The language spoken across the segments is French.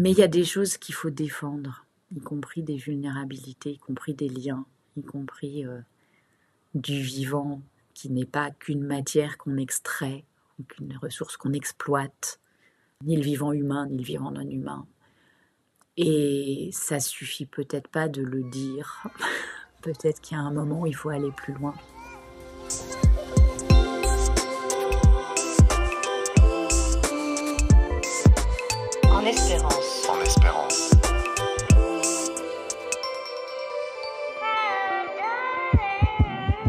Mais il y a des choses qu'il faut défendre, y compris des vulnérabilités, y compris des liens, y compris du vivant qui n'est pas qu'une matière qu'on extrait, ou qu'une ressource qu'on exploite, ni le vivant humain, ni le vivant non humain. Et ça suffit peut-être pas de le dire. Peut-être qu'il y a un moment où il faut aller plus loin. En espérance. En espérance.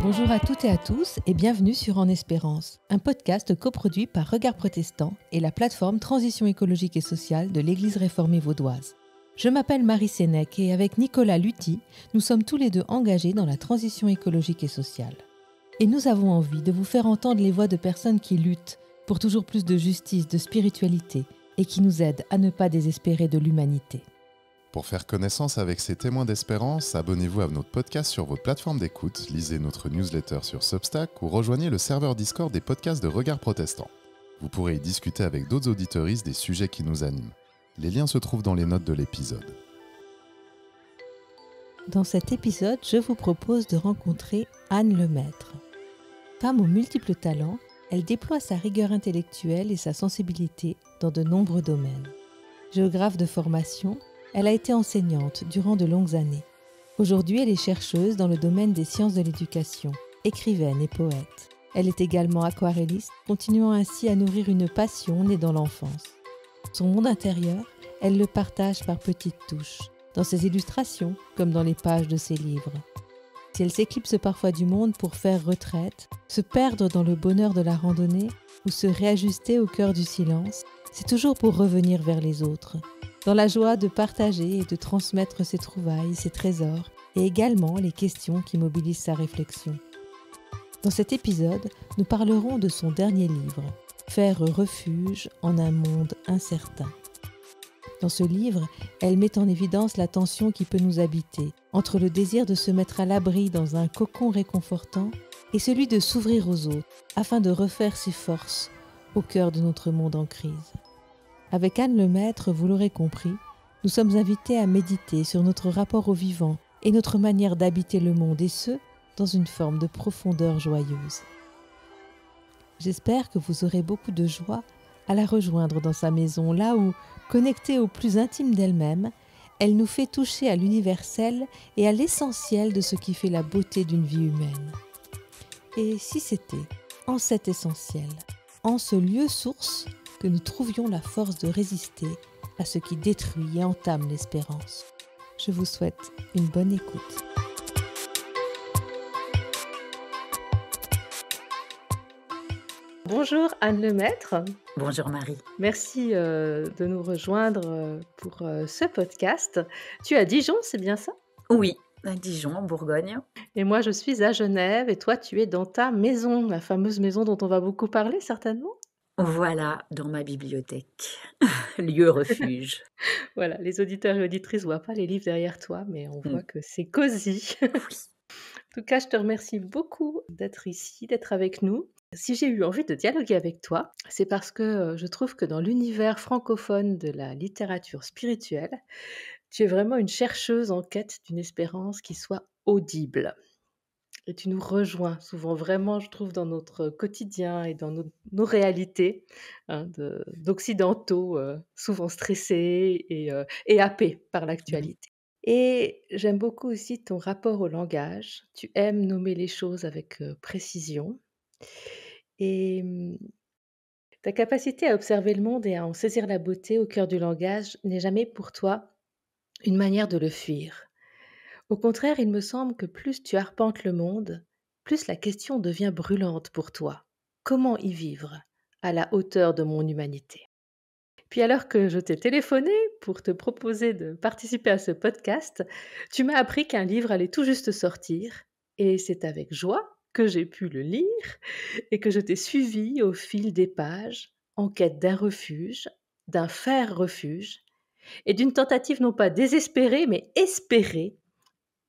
Bonjour à toutes et à tous et bienvenue sur En Espérance, un podcast coproduit par Regard Protestant et la plateforme Transition écologique et sociale de l'Église réformée vaudoise. Je m'appelle Marie Sénèque et avec Nicolas Lutti, nous sommes tous les deux engagés dans la transition écologique et sociale. Et nous avons envie de vous faire entendre les voix de personnes qui luttent pour toujours plus de justice, de spiritualité et qui nous aident à ne pas désespérer de l'humanité. Pour faire connaissance avec ces témoins d'espérance, abonnez-vous à notre podcast sur votre plateforme d'écoute, lisez notre newsletter sur Substack ou rejoignez le serveur Discord des podcasts de Regard Protestant. Vous pourrez y discuter avec d'autres auditeuristes des sujets qui nous animent. Les liens se trouvent dans les notes de l'épisode. Dans cet épisode, je vous propose de rencontrer Anne Lemaître. Femme aux multiples talents, elle déploie sa rigueur intellectuelle et sa sensibilité dans de nombreux domaines. Géographe de formation, elle a été enseignante durant de longues années. Aujourd'hui, elle est chercheuse dans le domaine des sciences de l'éducation, écrivaine et poète. Elle est également aquarelliste, continuant ainsi à nourrir une passion née dans l'enfance. Son monde intérieur, elle le partage par petites touches, dans ses illustrations comme dans les pages de ses livres. Si elle s'éclipse parfois du monde pour faire retraite, se perdre dans le bonheur de la randonnée ou se réajuster au cœur du silence, c'est toujours pour revenir vers les autres, dans la joie de partager et de transmettre ses trouvailles, ses trésors, et également les questions qui mobilisent sa réflexion. Dans cet épisode, nous parlerons de son dernier livre, Faire refuge en un monde incertain. Dans ce livre, elle met en évidence la tension qui peut nous habiter, entre le désir de se mettre à l'abri dans un cocon réconfortant et celui de s'ouvrir aux autres, afin de refaire ses forces au cœur de notre monde en crise. Avec Anne Lemaître, vous l'aurez compris, nous sommes invités à méditer sur notre rapport au vivant et notre manière d'habiter le monde, et ce, dans une forme de profondeur joyeuse. J'espère que vous aurez beaucoup de joie à la rejoindre dans sa maison, là où, connectée au plus intime d'elle-même, elle nous fait toucher à l'universel et à l'essentiel de ce qui fait la beauté d'une vie humaine. Et si c'était en cet essentiel, en ce lieu source, que nous trouvions la force de résister à ce qui détruit et entame l'espérance. Je vous souhaite une bonne écoute. Bonjour Anne Lemaître. Bonjour Marie. Merci de nous rejoindre pour ce podcast. Tu es à Dijon, c'est bien ça? Oui, à Dijon, en Bourgogne. Et moi, je suis à Genève et toi, tu es dans ta maison, la fameuse maison dont on va beaucoup parler certainement. Voilà, dans ma bibliothèque, lieu refuge. Voilà, les auditeurs et auditrices ne voient pas les livres derrière toi, mais on voit que c'est cosy. Oui. En tout cas, je te remercie beaucoup d'être ici, d'être avec nous. Si j'ai eu envie de dialoguer avec toi, c'est parce que je trouve que dans l'univers francophone de la littérature spirituelle, tu es vraiment une chercheuse en quête d'une espérance qui soit audible. Et tu nous rejoins souvent vraiment, je trouve, dans notre quotidien et dans nos réalités d'occidentaux, souvent stressés et happés par l'actualité. Et j'aime beaucoup aussi ton rapport au langage. Tu aimes nommer les choses avec précision. Et ta capacité à observer le monde et à en saisir la beauté au cœur du langage n'est jamais pour toi une manière de le fuir. Au contraire, il me semble que plus tu arpentes le monde, plus la question devient brûlante pour toi. Comment y vivre à la hauteur de mon humanité? Puis alors que je t'ai téléphoné pour te proposer de participer à ce podcast, tu m'as appris qu'un livre allait tout juste sortir, et c'est avec joie que j'ai pu le lire et que je t'ai suivi au fil des pages, en quête d'un refuge, d'un faire refuge, et d'une tentative non pas désespérée mais espérée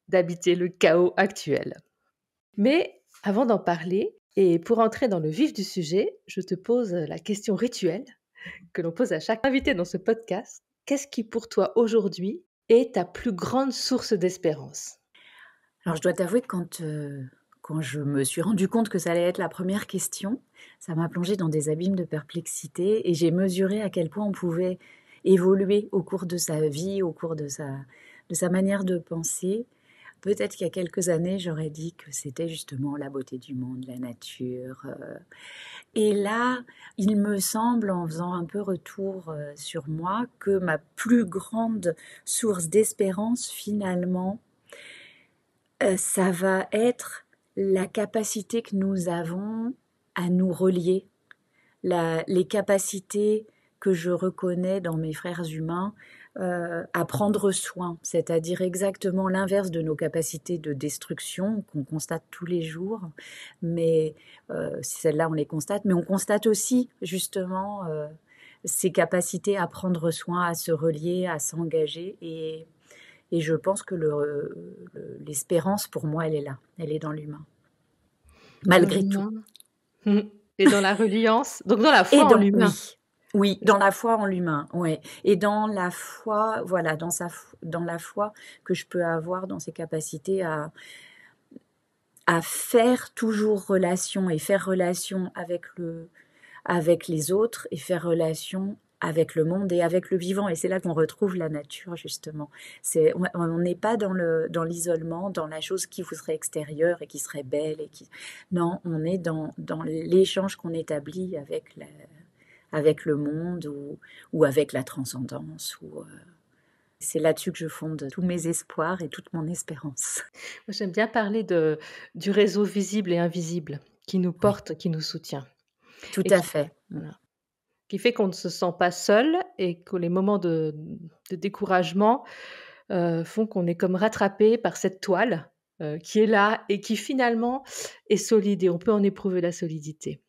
d'habiter le chaos actuel. Mais avant d'en parler, et pour entrer dans le vif du sujet, je te pose la question rituelle que l'on pose à chaque invité dans ce podcast. qu'est-ce qui pour toi aujourd'hui est ta plus grande source d'espérance? Alors je dois t'avouer que quand je me suis rendu compte que ça allait être la première question, ça m'a plongée dans des abîmes de perplexité et j'ai mesuré à quel point on pouvait évoluer au cours de sa vie, au cours de sa manière de penser. Peut-être qu'il y a quelques années, j'aurais dit que c'était justement la beauté du monde, la nature. Et là, il me semble, en faisant un peu retour sur moi, que ma plus grande source d'espérance, finalement, ça va être la capacité que nous avons à nous relier, les capacités que je reconnais dans mes frères humains à prendre soin, c'est-à-dire exactement l'inverse de nos capacités de destruction qu'on constate tous les jours, mais celles-là on les constate, mais on constate aussi justement ces capacités à prendre soin, à se relier, à s'engager et je pense que l'espérance, pour moi, elle est là. Elle est dans l'humain. Dans Malgré tout. l'humain. Et dans la reliance, donc dans la Et foi en l'humain. oui, dans la foi en l'humain, ouais. Et dans la foi, voilà, dans la foi que je peux avoir dans ses capacités à faire toujours relation et faire relation avec les autres et faire relation avec le monde et avec le vivant. Et c'est là qu'on retrouve la nature, justement. On n'est pas dans l'isolement, dans la chose qui vous serait extérieure et qui serait belle. Non, on est dans l'échange qu'on établit avec le monde ou avec la transcendance. C'est là-dessus que je fonde tous mes espoirs et toute mon espérance. Moi, j'aime bien parler du réseau visible et invisible qui nous Oui, porte, qui nous soutient. tout Et à qui, fait. voilà, qui fait qu'on ne se sent pas seul et que les moments de découragement font qu'on est comme rattrapé par cette toile qui est là et qui finalement est solide et on peut en éprouver la solidité.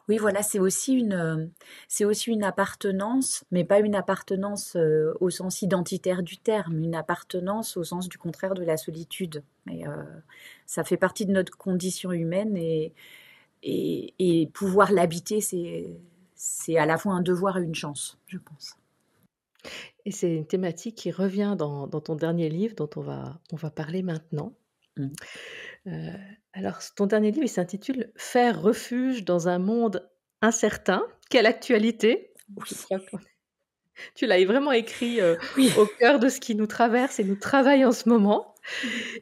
Oui, voilà, c'est aussi une appartenance, mais pas une appartenance au sens identitaire du terme, une appartenance au sens du contraire de la solitude. Et, ça fait partie de notre condition humaine et pouvoir l'habiter, c'est à la fois un devoir et une chance, je pense. Et c'est une thématique qui revient dans ton dernier livre dont on va parler maintenant. Mm. Heu, alors ton dernier livre, il s'intitule «Faire refuge dans un monde incertain». Quelle actualité! Je Oui, crois que tu l'as vraiment écrit, oui, au cœur de ce qui nous traverse et nous travaille en ce moment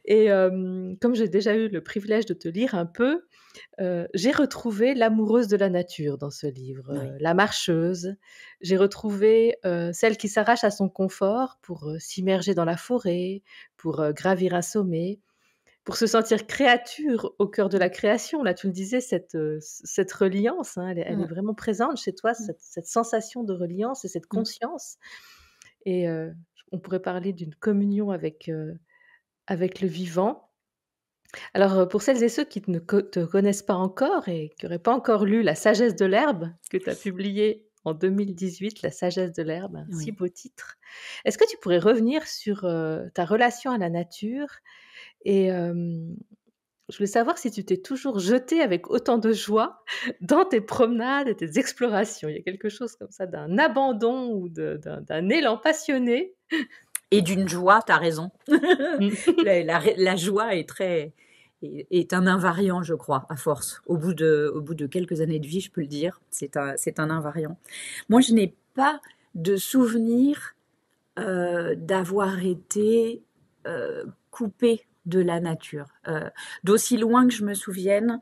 et comme j'ai déjà eu le privilège de te lire un peu, j'ai retrouvé l'amoureuse de la nature dans ce livre, oui. la marcheuse. J'ai retrouvé, celle qui s'arrache à son confort pour, s'immerger dans la forêt, pour, gravir un sommet, pour se sentir créature au cœur de la création. Là, tu le disais, cette reliance, hein, elle est Mm, vraiment présente chez toi, mm, cette sensation de reliance et cette mm. conscience et on pourrait parler d'une communion avec le vivant. Alors, pour celles et ceux qui ne te connaissent pas encore et qui n'auraient pas encore lu La sagesse de l'herbe que tu as publié en 2018, La sagesse de l'herbe, un si Oui. beau titre. Est-ce que tu pourrais revenir sur, ta relation à la nature et je voulais savoir si tu t'es toujours jetée avec autant de joie dans tes promenades et tes explorations? Il y a quelque chose comme ça d'un abandon ou d'un élan passionné? Et d'une joie, tu as raison. Mmh. La joie est un invariant, je crois, à force. Au bout de quelques années de vie, je peux le dire, c'est un invariant. Moi, je n'ai pas de souvenir d'avoir été coupée de la nature. D'aussi loin que je me souvienne,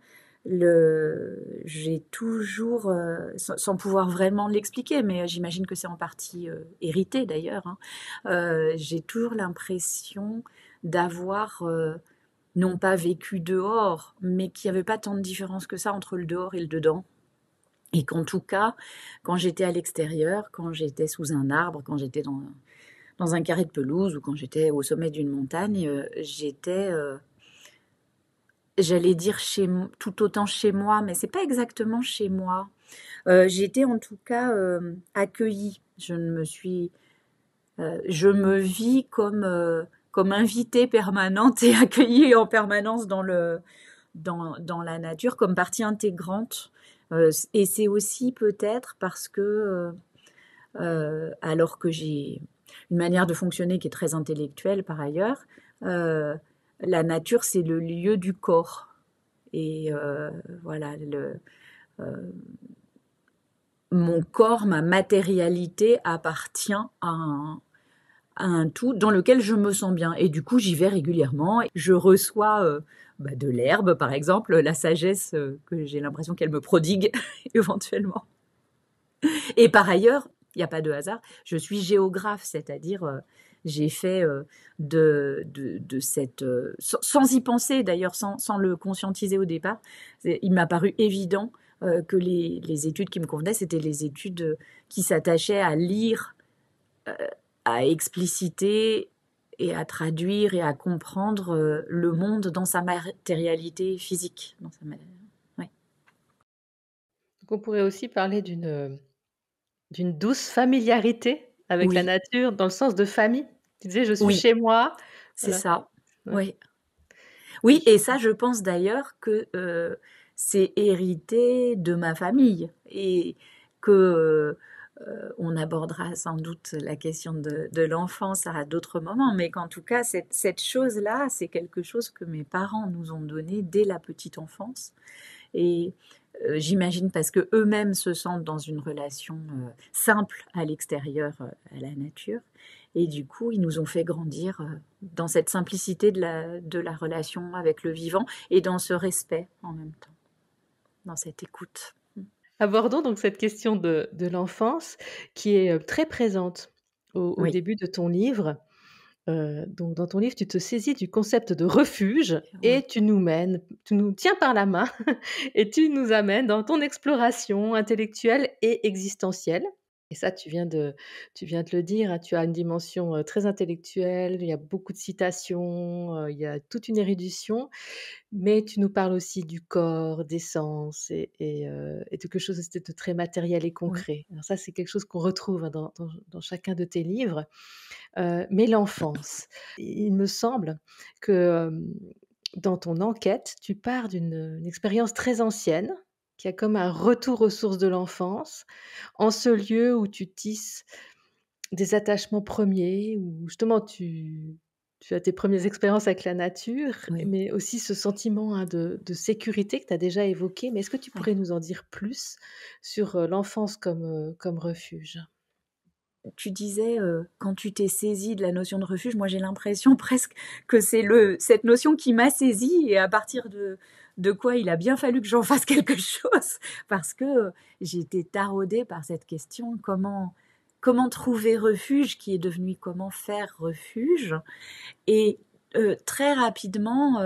j'ai toujours, sans pouvoir vraiment l'expliquer, mais j'imagine que c'est en partie hérité d'ailleurs, hein, j'ai toujours l'impression d'avoir non pas vécu dehors, mais qu'il n'y avait pas tant de différence que ça entre le dehors et le dedans. Et qu'en tout cas, quand j'étais à l'extérieur, quand j'étais sous un arbre, quand j'étais dans un carré de pelouse ou quand j'étais au sommet d'une montagne, j'étais, j'allais dire tout autant chez moi, mais c'est pas exactement chez moi. J'étais en tout cas accueillie. Je me vis comme invitée permanente et accueillie en permanence dans la nature, comme partie intégrante. Et c'est aussi peut-être parce que alors que j'ai une manière de fonctionner qui est très intellectuelle par ailleurs. La nature, c'est le lieu du corps. Et voilà, mon corps, ma matérialité appartient à un tout dans lequel je me sens bien. Et du coup, j'y vais régulièrement. Je reçois de l'herbe, par exemple, la sagesse que j'ai l'impression qu'elle me prodigue éventuellement. Et par ailleurs, il n'y a pas de hasard, je suis géographe, c'est-à-dire j'ai fait de cette... sans y penser d'ailleurs, sans le conscientiser au départ, il m'a paru évident que les études qui me convenaient, c'était les études qui s'attachaient à lire, à expliciter et à traduire et à comprendre le monde dans sa matérialité physique. Ouais. Donc on pourrait aussi parler d'une douce familiarité avec la Oui, nature, dans le sens de famille. Tu disais, je suis oui, chez moi. c'est Voilà. ça. Ouais. Oui. Oui, et ça, je pense d'ailleurs que c'est hérité de ma famille et que on abordera sans doute la question de l'enfance à d'autres moments, mais qu'en tout cas, cette chose-là, c'est quelque chose que mes parents nous ont donné dès la petite enfance. Et j'imagine parce que eux-mêmes se sentent dans une relation simple à l'extérieur, à la nature. Et du coup, ils nous ont fait grandir dans cette simplicité de la relation avec le vivant et dans ce respect en même temps, dans cette écoute. Abordons donc cette question de l'enfance qui est très présente au Oui, début de ton livre. Donc dans ton livre, tu te saisis du concept de refuge et oui, tu nous tiens par la main et tu nous amènes dans ton exploration intellectuelle et existentielle. Et ça, tu viens de le dire, hein, tu as une dimension très intellectuelle, il y a beaucoup de citations, il y a toute une érudition, mais tu nous parles aussi du corps, des sens et de quelque chose de très matériel et oui, concret. Alors ça, c'est quelque chose qu'on retrouve hein, dans chacun de tes livres. Mais l'enfance, il me semble que, dans ton enquête, tu pars d'une expérience très ancienne, qui a comme un retour aux sources de l'enfance, en ce lieu où tu tisses des attachements premiers, où justement tu as tes premières expériences avec la nature, oui, mais aussi ce sentiment, hein, de sécurité que tu as déjà évoqué. Mais est-ce que tu oui. pourrais nous en dire plus sur, l'enfance comme refuge? Tu disais, quand tu t'es saisi de la notion de refuge, moi j'ai l'impression presque que c'est cette notion qui m'a saisie et à partir de quoi il a bien fallu que j'en fasse quelque chose parce que j'ai été taraudée par cette question, comment trouver refuge qui est devenu comment faire refuge et très rapidement,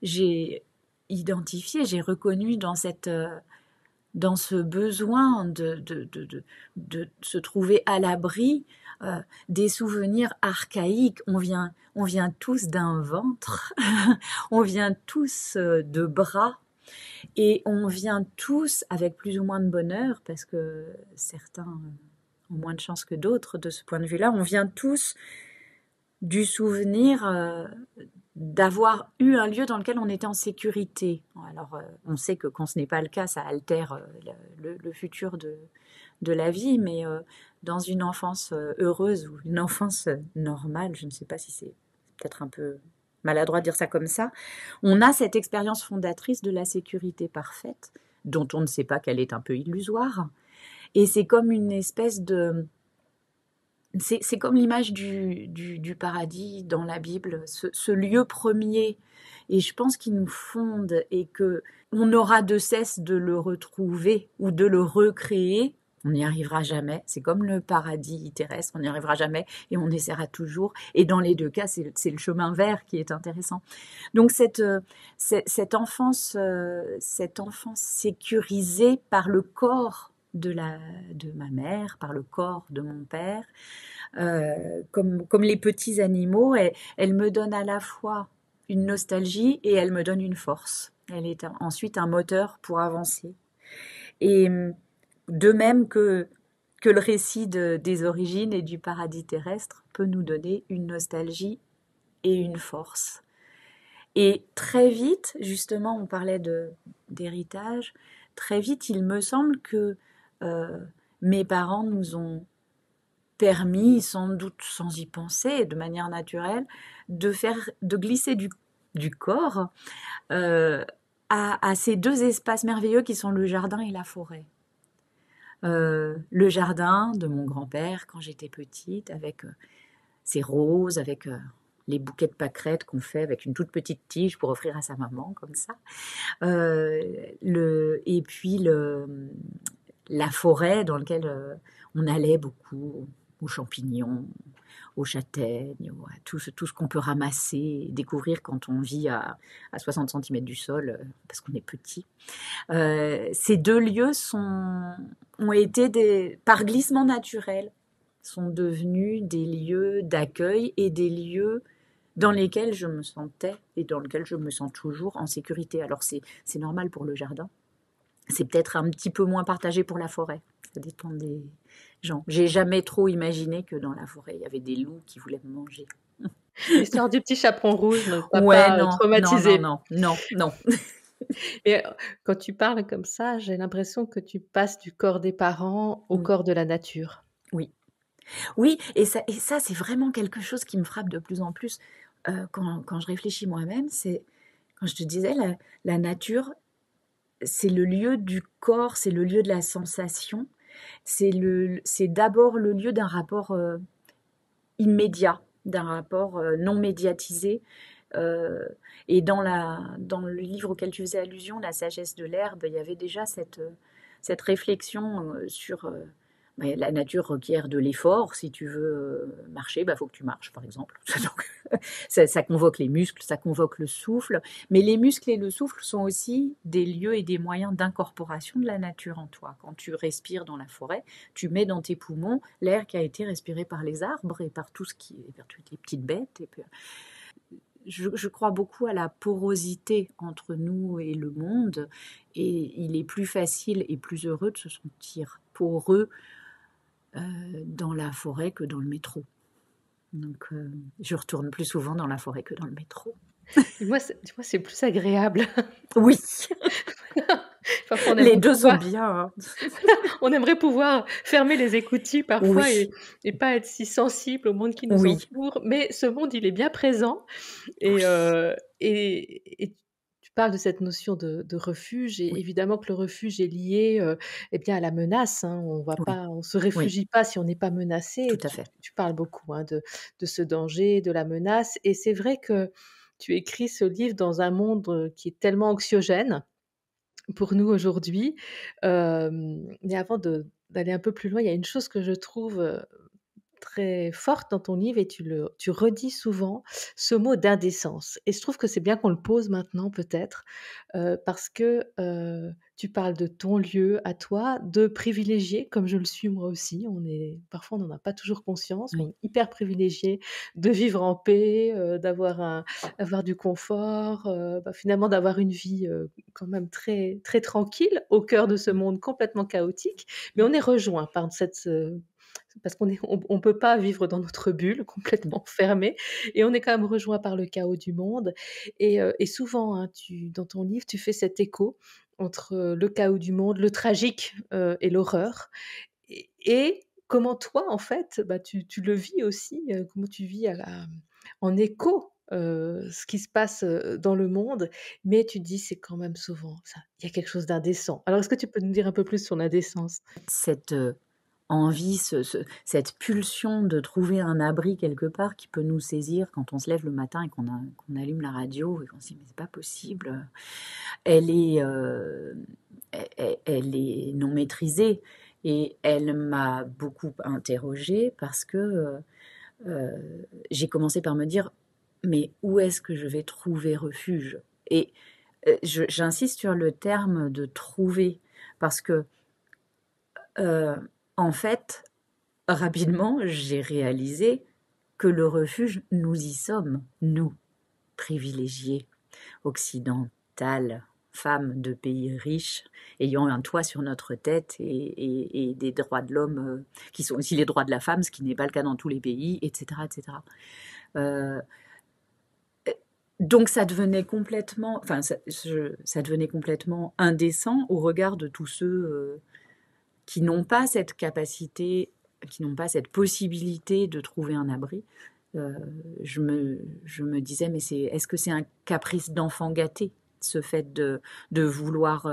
j'ai identifié, j'ai reconnu dans ce besoin de se trouver à l'abri des souvenirs archaïques. On vient tous d'un ventre, on vient tous de bras, et on vient tous avec plus ou moins de bonheur, parce que certains ont moins de chance que d'autres de ce point de vue-là, on vient tous du souvenir d'avoir eu un lieu dans lequel on était en sécurité. Alors, on sait que quand ce n'est pas le cas, ça altère le futur de la vie, mais dans une enfance heureuse ou une enfance normale, je ne sais pas si c'est peut-être un peu maladroit de dire ça comme ça, on a cette expérience fondatrice de la sécurité parfaite, dont on ne sait pas qu'elle est un peu illusoire. Et c'est comme une espèce de... C'est comme l'image du paradis dans la Bible, ce lieu premier. Et je pense qu'il nous fonde et que on aura de cesse de le retrouver ou de le recréer. On n'y arrivera jamais. C'est comme le paradis terrestre, on n'y arrivera jamais et on essaiera toujours. Et dans les deux cas, c'est le chemin vert qui est intéressant. Donc cette enfance sécurisée par le corps de ma mère, par le corps de mon père, comme les petits animaux, elle me donne à la fois une nostalgie et elle me donne une force. Elle est ensuite un moteur pour avancer. Et de même que le récit des origines et du paradis terrestre peut nous donner une nostalgie et une force. Et très vite, justement, on parlait d'héritage, très vite, il me semble que mes parents nous ont permis, sans doute sans y penser, de manière naturelle, de glisser du corps à ces deux espaces merveilleux qui sont le jardin et la forêt. Le jardin de mon grand-père quand j'étais petite, avec ses roses, avec les bouquets de pâquerettes qu'on fait avec une toute petite tige pour offrir à sa maman, comme ça. Et puis la forêt dans laquelle on allait beaucoup, aux champignons, aux châtaignes, à tout ce qu'on peut ramasser et découvrir quand on vit à 60 cm du sol, parce qu'on est petit. Ces deux lieux ont été, par glissement naturel, sont devenus des lieux d'accueil et des lieux dans lesquels je me sentais et dans lesquels je me sens toujours en sécurité. Alors c'est normal pour le jardin, c'est peut-être un petit peu moins partagé pour la forêt, ça dépend des gens. J'ai jamais trop imaginé que dans la forêt il y avait des loups qui voulaient me manger. L'histoire du petit chaperon rouge ne t'a Ouais, pas non, traumatisée. non. Et quand tu parles comme ça, j'ai l'impression que tu passes du corps des parents au corps de la nature. Oui. Oui, et ça c'est vraiment quelque chose qui me frappe de plus en plus quand je réfléchis moi-même. C'est quand je te disais, la nature, c'est le lieu du corps, c'est le lieu de la sensation, c'est d'abord le lieu d'un rapport immédiat, d'un rapport non médiatisé. Et dans le livre auquel tu faisais allusion, La sagesse de l'herbe, il y avait déjà cette réflexion sur la nature requiert de l'effort. Si tu veux marcher, faut que tu marches, par exemple. Donc, ça convoque les muscles, ça convoque le souffle. Mais les muscles et le souffle sont aussi des lieux et des moyens d'incorporation de la nature en toi. Quand tu respires dans la forêt, tu mets dans tes poumons l'air qui a été respiré par les arbres et par toutes les petites bêtes. Et puis, je crois beaucoup à la porosité entre nous et le monde, et il est plus facile et plus heureux de se sentir poreux dans la forêt que dans le métro. Donc, je retourne plus souvent dans la forêt que dans le métro. Et moi, c'est plus agréable. Oui, Parfois, les deux sont bien. Hein. On aimerait pouvoir fermer les écoutilles parfois Oui. et pas être si sensible au monde qui nous entoure. Mais ce monde, il est bien présent. Et, et tu parles de cette notion de refuge. Et évidemment que le refuge est lié à la menace. Hein. On se réfugie pas si on n'est pas menacé. Tout à fait. Tu parles beaucoup de ce danger, de la menace. Et c'est vrai que tu écris ce livre dans un monde qui est tellement anxiogène pour nous aujourd'hui. Mais avant d'aller un peu plus loin, il y a une chose que je trouve très forte dans ton livre, et tu redis souvent ce mot d'indécence. Et je trouve que c'est bien qu'on le pose maintenant peut-être, parce que tu parles de ton lieu à toi, de privilégié, comme je le suis moi aussi. Parfois on n'en a pas toujours conscience, mais on est hyper privilégié de vivre en paix, d'avoir du confort, finalement d'avoir une vie quand même très, très tranquille au cœur de ce monde complètement chaotique. Mais on est rejoint par parce qu'on peut pas vivre dans notre bulle complètement fermée, et on est quand même rejoint par le chaos du monde. Et souvent, hein, dans ton livre, tu fais cet écho entre le chaos du monde, le tragique et l'horreur. Et comment toi, en fait, tu le vis aussi, comment tu vis en écho ce qui se passe dans le monde, mais tu dis c'est quand même souvent ça, il y a quelque chose d'indécent. Alors est-ce que tu peux nous dire un peu plus sur l'indécence? Cette envie, cette pulsion de trouver un abri quelque part qui peut nous saisir quand on se lève le matin et qu'on allume la radio et qu'on se dit mais c'est pas possible, elle est non maîtrisée, et elle m'a beaucoup interrogée parce que j'ai commencé par me dire mais où est-ce que je vais trouver refuge? Et j'insiste sur le terme de trouver parce que en fait, rapidement, j'ai réalisé que le refuge, nous y sommes, nous, privilégiés, occidentales, femmes de pays riches, ayant un toit sur notre tête et des droits de l'homme qui sont aussi les droits de la femme, ce qui n'est pas le cas dans tous les pays, etc. etc. Donc ça devenait complètement, ça devenait complètement indécent au regard de tous ceux qui n'ont pas cette capacité qui n'ont pas cette possibilité de trouver un abri, je me disais, mais est-ce que c'est un caprice d'enfant gâté, ce fait de vouloir,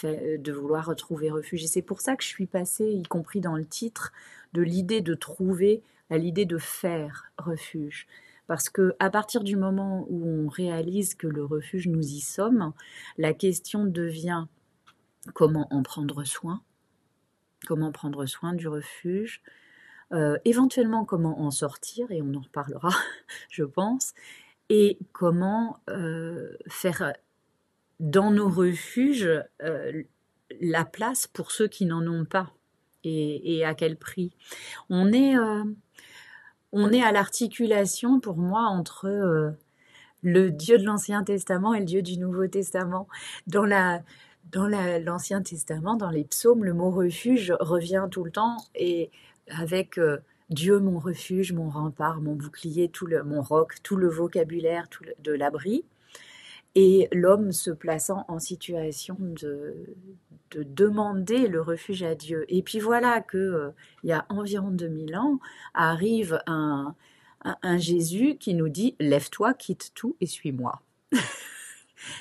de vouloir trouver refuge? Et c'est pour ça que je suis passée, y compris dans le titre, de l'idée de trouver à l'idée de faire refuge. Parce que à partir du moment où on réalise que le refuge, nous y sommes, la question devient comment en prendre soin, comment prendre soin du refuge, éventuellement comment en sortir, et on en reparlera, je pense, et comment faire dans nos refuges la place pour ceux qui n'en ont pas, et à quel prix. On est à l'articulation, pour moi, entre le Dieu de l'Ancien Testament et le Dieu du Nouveau Testament. Dans l'Ancien Testament, dans les psaumes, le mot refuge revient tout le temps, et avec Dieu mon refuge, mon rempart, mon bouclier, mon roc, tout le vocabulaire de l'abri, et l'homme se plaçant en situation de demander le refuge à Dieu. Et puis voilà que il y a environ 2000 ans arrive un Jésus qui nous dit « Lève-toi, quitte tout et suis-moi ».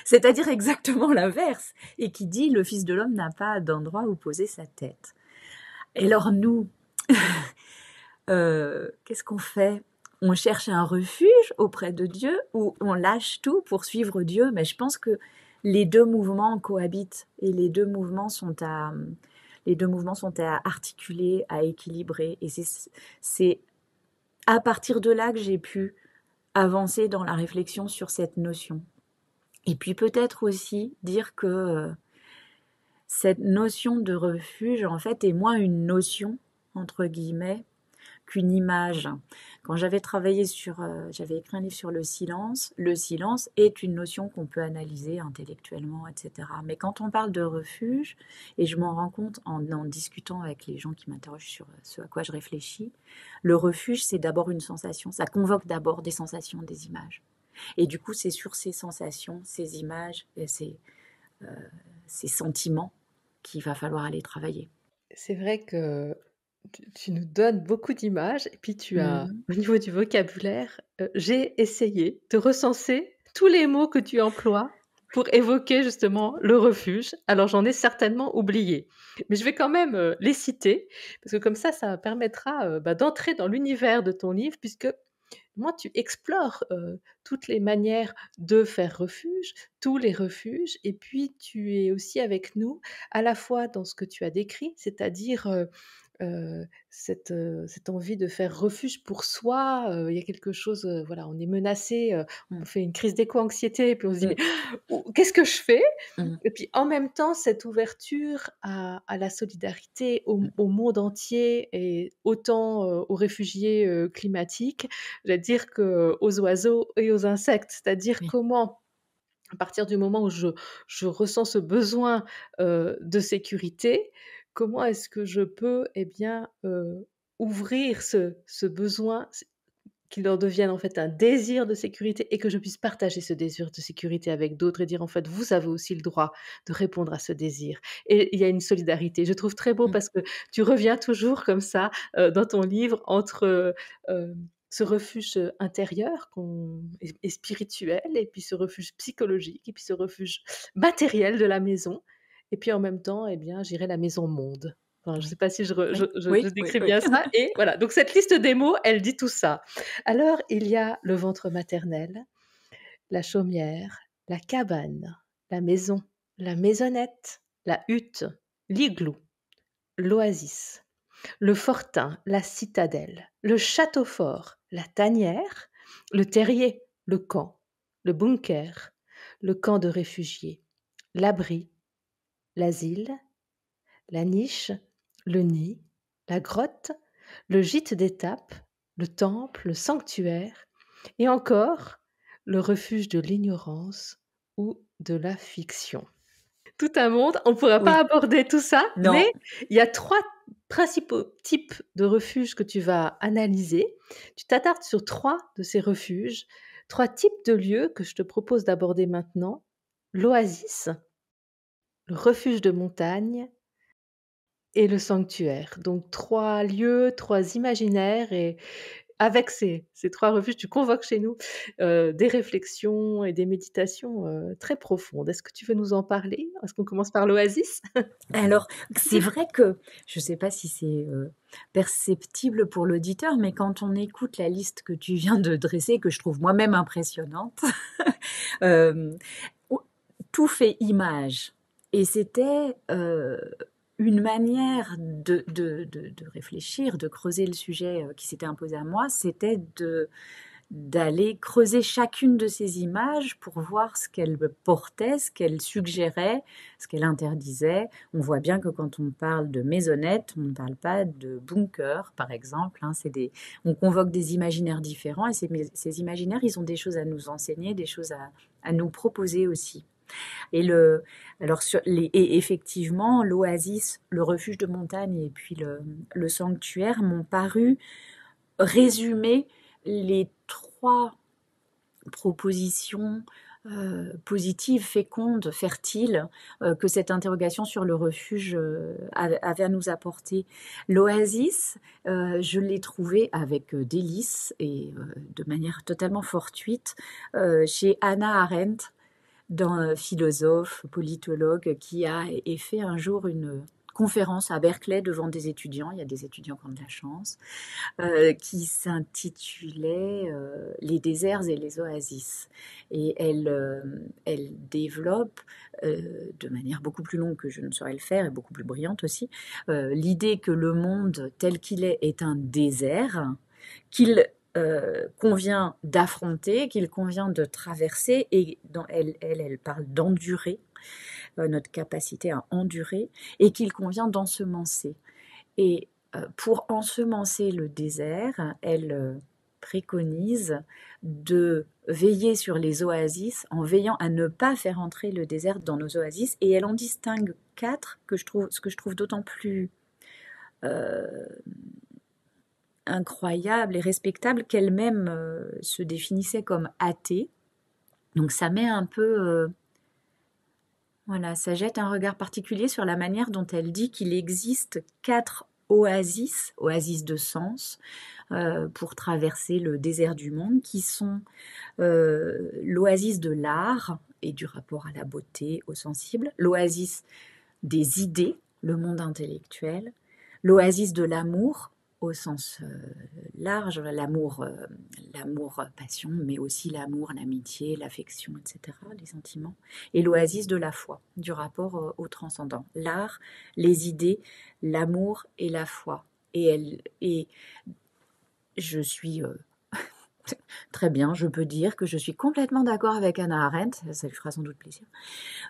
C'est-à-dire exactement l'inverse, et qui dit « Le Fils de l'homme n'a pas d'endroit où poser sa tête ». Et alors nous, qu'est-ce qu'on fait? On cherche un refuge auprès de Dieu, ou on lâche tout pour suivre Dieu? Mais je pense que les deux mouvements cohabitent, et les deux mouvements sont à articuler, à équilibrer. Et c'est à partir de là que j'ai pu avancer dans la réflexion sur cette notion. Et puis peut-être aussi dire que cette notion de refuge, en fait, est moins une notion, entre guillemets, qu'une image. Quand j'avais écrit un livre sur le silence est une notion qu'on peut analyser intellectuellement, etc. Mais quand on parle de refuge, et je m'en rends compte en discutant avec les gens qui m'interrogent sur ce à quoi je réfléchis, le refuge, c'est d'abord une sensation. Ça convoque d'abord des sensations, des images. Et du coup, c'est sur ces sensations, ces images, et ces sentiments qu'il va falloir aller travailler. C'est vrai que tu nous donnes beaucoup d'images, et puis tu as, au niveau du vocabulaire, j'ai essayé de recenser tous les mots que tu emploies pour évoquer justement le refuge. Alors j'en ai certainement oublié, mais je vais quand même les citer, parce que comme ça permettra d'entrer dans l'univers de ton livre, puisque moi, tu explores toutes les manières de faire refuge, tous les refuges, et puis tu es aussi avec nous à la fois dans ce que tu as décrit, c'est-à-dire cette envie de faire refuge pour soi. Il y a quelque chose, voilà, on est menacé, on fait une crise d'éco-anxiété, et puis on se dit mais qu'est-ce que je fais? Et puis en même temps, cette ouverture à la solidarité, au monde entier, et autant aux réfugiés climatiques, j'allais dire qu'aux oiseaux et aux insectes. C'est-à-dire comment, à partir du moment où je ressens ce besoin de sécurité, comment est-ce que je peux ouvrir ce besoin, qu'il en devienne en fait un désir de sécurité, et que je puisse partager ce désir de sécurité avec d'autres, et dire en fait vous avez aussi le droit de répondre à ce désir. Et il y a une solidarité. Je trouve très beau parce que tu reviens toujours comme ça dans ton livre entre ce refuge intérieur et spirituel, et puis ce refuge psychologique, et puis ce refuge matériel de la maison, et puis en même temps, j'irai la maison monde. Enfin, je ne sais pas si je décris bien ça. Et voilà, donc cette liste des mots, elle dit tout ça. Alors, il y a le ventre maternel, la chaumière, la cabane, la maison, la maisonnette, la hutte, l'igloo, l'oasis, le fortin, la citadelle, le château fort, la tanière, le terrier, le camp, le bunker, le camp de réfugiés, l'abri, l'asile, la niche, le nid, la grotte, le gîte d'étape, le temple, le sanctuaire, et encore le refuge de l'ignorance ou de la fiction. Tout un monde, on ne pourra pas aborder tout ça, mais il y a 3 principaux types de refuges que tu vas analyser. Tu t'attardes sur 3 de ces refuges, 3 types de lieux que je te propose d'aborder maintenant. L'oasis, le refuge de montagne et le sanctuaire. Donc 3 lieux, 3 imaginaires et avec ces 3 refuges, tu convoques chez nous, des réflexions et des méditations, très profondes. Est-ce que tu veux nous en parler? Est-ce qu'on commence par l'oasis? Alors, c'est vrai que je ne sais pas si c'est perceptible pour l'auditeur, mais quand on écoute la liste que tu viens de dresser, que je trouve moi-même impressionnante, euh, tout fait image. Et c'était une manière de réfléchir, de creuser le sujet qui s'était imposé à moi, c'était d'aller creuser chacune de ces images pour voir ce qu'elles portaient, ce qu'elles suggéraient, ce qu'elles interdisaient. On voit bien que quand on parle de maisonnette, on ne parle pas de bunker, par exemple. On convoque des imaginaires différents et ces imaginaires, ils ont des choses à nous enseigner, des choses à nous proposer aussi. Et effectivement, l'oasis, le refuge de montagne et puis le sanctuaire m'ont paru résumer les 3 propositions positives, fécondes, fertiles que cette interrogation sur le refuge avait à nous apporter. L'oasis, je l'ai trouvé avec délice et de manière totalement fortuite chez Hannah Arendt, d'un philosophe, politologue qui a fait un jour une conférence à Berkeley devant des étudiants, il y a des étudiants qui ont de la chance, qui s'intitulait Les déserts et les oasis. Et elle développe, de manière beaucoup plus longue que je ne saurais le faire, et beaucoup plus brillante aussi, l'idée que le monde tel qu'il est un désert, qu'il convient d'affronter, qu'il convient de traverser, et elle parle d'endurer, notre capacité à endurer, et qu'il convient d'ensemencer. Et pour ensemencer le désert, elle préconise de veiller sur les oasis en veillant à ne pas faire entrer le désert dans nos oasis, et elle en distingue 4 ce que je trouve d'autant plus incroyable et respectable qu'elle-même se définissait comme athée. Donc ça met un peu... voilà, ça jette un regard particulier sur la manière dont elle dit qu'il existe 4 oasis de sens, pour traverser le désert du monde, qui sont l'oasis de l'art et du rapport à la beauté, au sensible, l'oasis des idées, le monde intellectuel, l'oasis de l'amour, au sens large, l'amour passion, mais aussi l'amour, l'amitié, l'affection, etc., les sentiments, et l'oasis de la foi, du rapport au transcendant, l'art, les idées, l'amour et la foi. Et je suis très bien, je peux dire que je suis complètement d'accord avec Hannah Arendt, ça lui fera sans doute plaisir.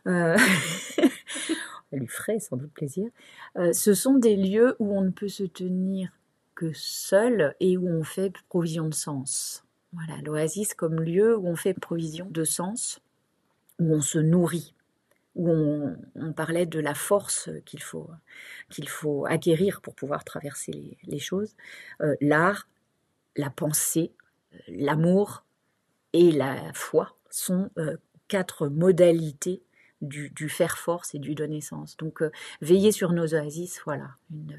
Ça lui ferait sans doute plaisir. Ce sont des lieux où on ne peut se tenir que seul et où on fait provision de sens. Voilà, l'oasis comme lieu où on fait provision de sens, où on se nourrit, où on parlait de la force qu'il faut acquérir pour pouvoir traverser les choses. L'art, la pensée, l'amour et la foi sont 4 modalités du faire force et du donner sens. Donc, veiller sur nos oasis, voilà.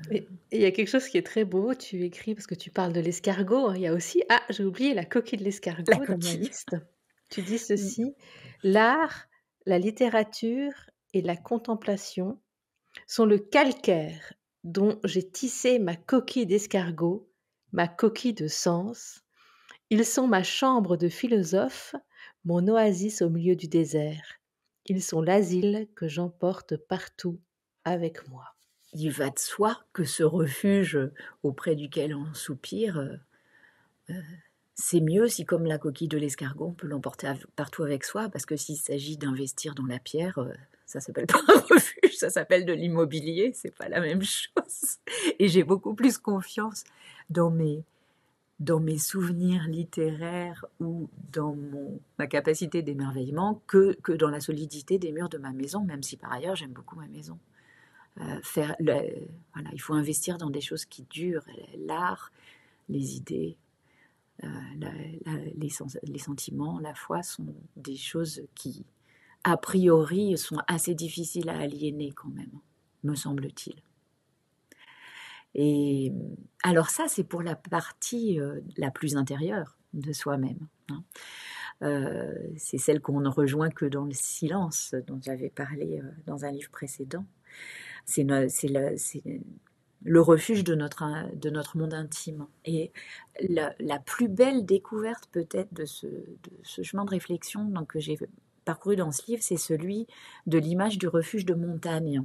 Et il y a quelque chose qui est très beau, tu écris, parce que tu parles de l'escargot, il y a aussi, j'ai oublié la coquille de l'escargot dans ma liste. Tu dis ceci: l'art, la littérature et la contemplation sont le calcaire dont j'ai tissé ma coquille d'escargot, ma coquille de sens. Ils sont ma chambre de philosophe, mon oasis au milieu du désert. Ils sont l'asile que j'emporte partout avec moi. Il va de soi que ce refuge auprès duquel on soupire, c'est mieux si, comme la coquille de l'escargot, on peut l'emporter partout avec soi, parce que s'il s'agit d'investir dans la pierre, ça s'appelle pas un refuge, ça s'appelle de l'immobilier, c'est pas la même chose. Et j'ai beaucoup plus confiance dans mes souvenirs littéraires ou dans ma capacité d'émerveillement que dans la solidité des murs de ma maison, même si par ailleurs j'aime beaucoup ma maison. Voilà, il faut investir dans des choses qui durent, l'art, les idées, les sentiments, la foi sont des choses qui, a priori, sont assez difficiles à aliéner quand même, me semble-t-il. Et alors ça, c'est pour la partie la plus intérieure de soi-même, hein. C'est celle qu'on ne rejoint que dans le silence, dont j'avais parlé dans un livre précédent. C'est le refuge de notre monde intime. Et la plus belle découverte peut-être de ce chemin de réflexion que j'ai parcouru dans ce livre, c'est celui de l'image du refuge de montagne.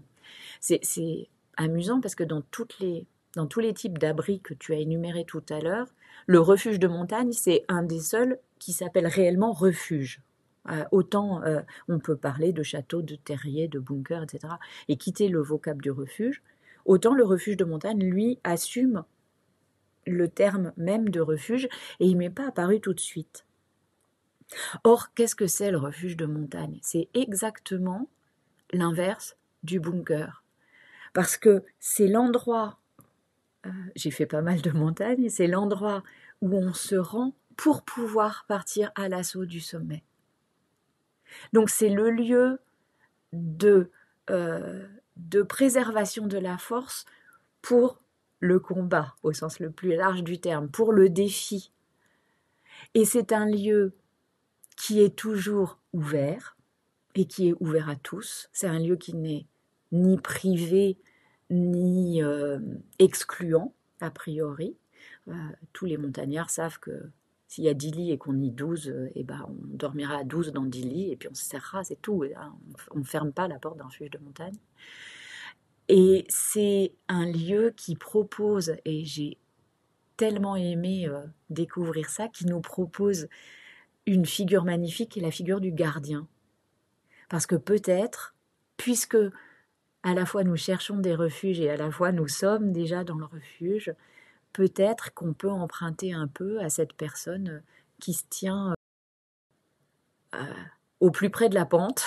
C'est amusant parce que dans tous les types d'abris que tu as énumérés tout à l'heure, le refuge de montagne, c'est un des seuls qui s'appelle réellement refuge. Autant on peut parler de château, de terrier, de bunker, etc., et quitter le vocable du refuge, autant le refuge de montagne, lui, assume le terme même de refuge, et il ne m'est pas apparu tout de suite. Or, qu'est-ce que c'est le refuge de montagne? C'est exactement l'inverse du bunker. Parce que c'est l'endroit, j'ai fait pas mal de montagnes, c'est l'endroit où on se rend pour pouvoir partir à l'assaut du sommet. Donc c'est le lieu de préservation de la force pour le combat, au sens le plus large du terme, pour le défi. Et c'est un lieu qui est toujours ouvert, et qui est ouvert à tous. C'est un lieu qui n'est ni privé, ni excluant, a priori. Tous les montagnards savent que s'il y a 10 lits et qu'on y 12, on dormira à 12 dans 10 lits, et puis on se serrera, c'est tout. On ne ferme pas la porte d'un refuge de montagne. Et c'est un lieu qui propose, et j'ai tellement aimé découvrir ça, qui nous propose une figure magnifique, qui est la figure du gardien. Parce que peut-être, puisque à la fois nous cherchons des refuges et à la fois nous sommes déjà dans le refuge, peut-être qu'on peut emprunter un peu à cette personne qui se tient au plus près de la pente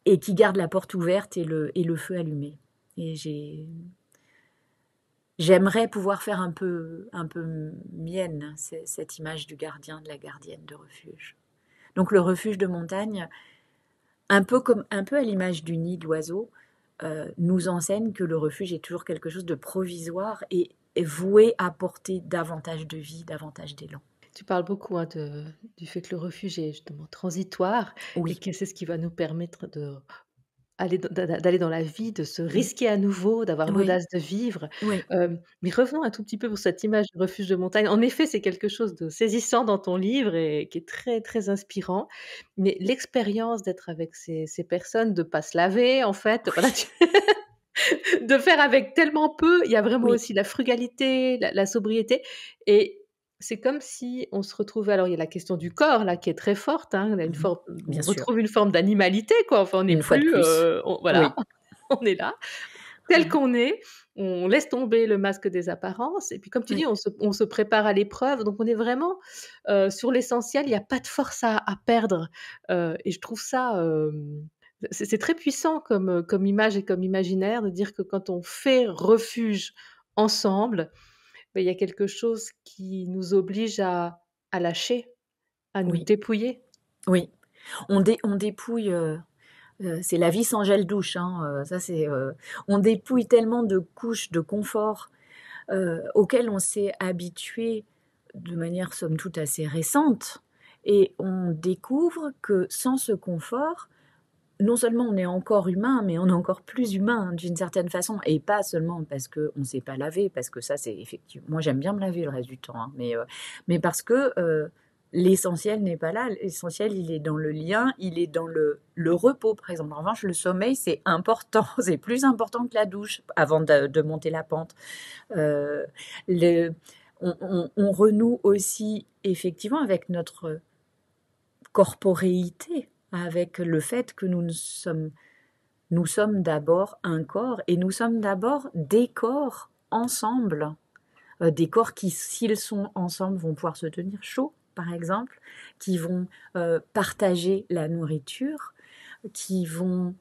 et qui garde la porte ouverte et le feu allumé. Et j'aimerais pouvoir faire un peu mienne cette image du gardien, de la gardienne de refuge. Donc le refuge de montagne, un peu à l'image du nid de l'oiseau, nous enseigne que le refuge est toujours quelque chose de provisoire et voué à apporter davantage de vie, davantage d'élan. Tu parles beaucoup du fait que le refuge est justement transitoire et Oui, que c'est ce qui va nous permettre d'aller dans la vie, de se risquer à nouveau, d'avoir oui, l'audace de vivre. oui, Mais revenons un tout petit peu pour cette image du refuge de montagne. En effet, c'est quelque chose de saisissant dans ton livre et qui est très, très inspirant. Mais l'expérience d'être avec ces personnes, de pas se laver en fait, voilà, de faire avec tellement peu, il y a vraiment oui, aussi la frugalité, la sobriété et c'est comme si on se retrouvait alors il y a la question du corps là qui est très forte, hein, bien on sûr. retrouve une forme d'animalité quoi, enfin on n'est Une fois de plus, plus. voilà, Oui, on est là, tel qu'on est, on laisse tomber le masque des apparences et puis comme tu dis, oui, on se prépare à l'épreuve donc on est vraiment, sur l'essentiel, il y a pas de force à perdre, et je trouve ça, c'est très puissant comme image et comme imaginaire de dire que quand on fait refuge ensemble, il y a quelque chose qui nous oblige à lâcher, à nous oui, dépouiller. oui. On dépouille, c'est la vie sans gel douche, hein, ça c'est, on dépouille tellement de couches de confort, auxquelles on s'est habitué de manière somme toute assez récente, et on découvre que sans ce confort, non seulement on est encore humain, mais on est encore plus humain d'une certaine façon, et pas seulement parce qu'on ne sait pas laver, parce que ça c'est effectivement, moi j'aime bien me laver le reste du temps, hein, mais parce que l'essentiel n'est pas là, l'essentiel il est dans le lien, il est dans le repos par exemple. En revanche, le sommeil c'est important, c'est plus important que la douche avant de monter la pente. Euh, le, on renoue aussi effectivement avec notre corporéité, avec le fait que nous sommes d'abord un corps et nous sommes d'abord des corps ensemble. Des corps qui, s'ils sont ensemble, vont pouvoir se tenir chaud, par exemple, qui vont partager la nourriture, qui vont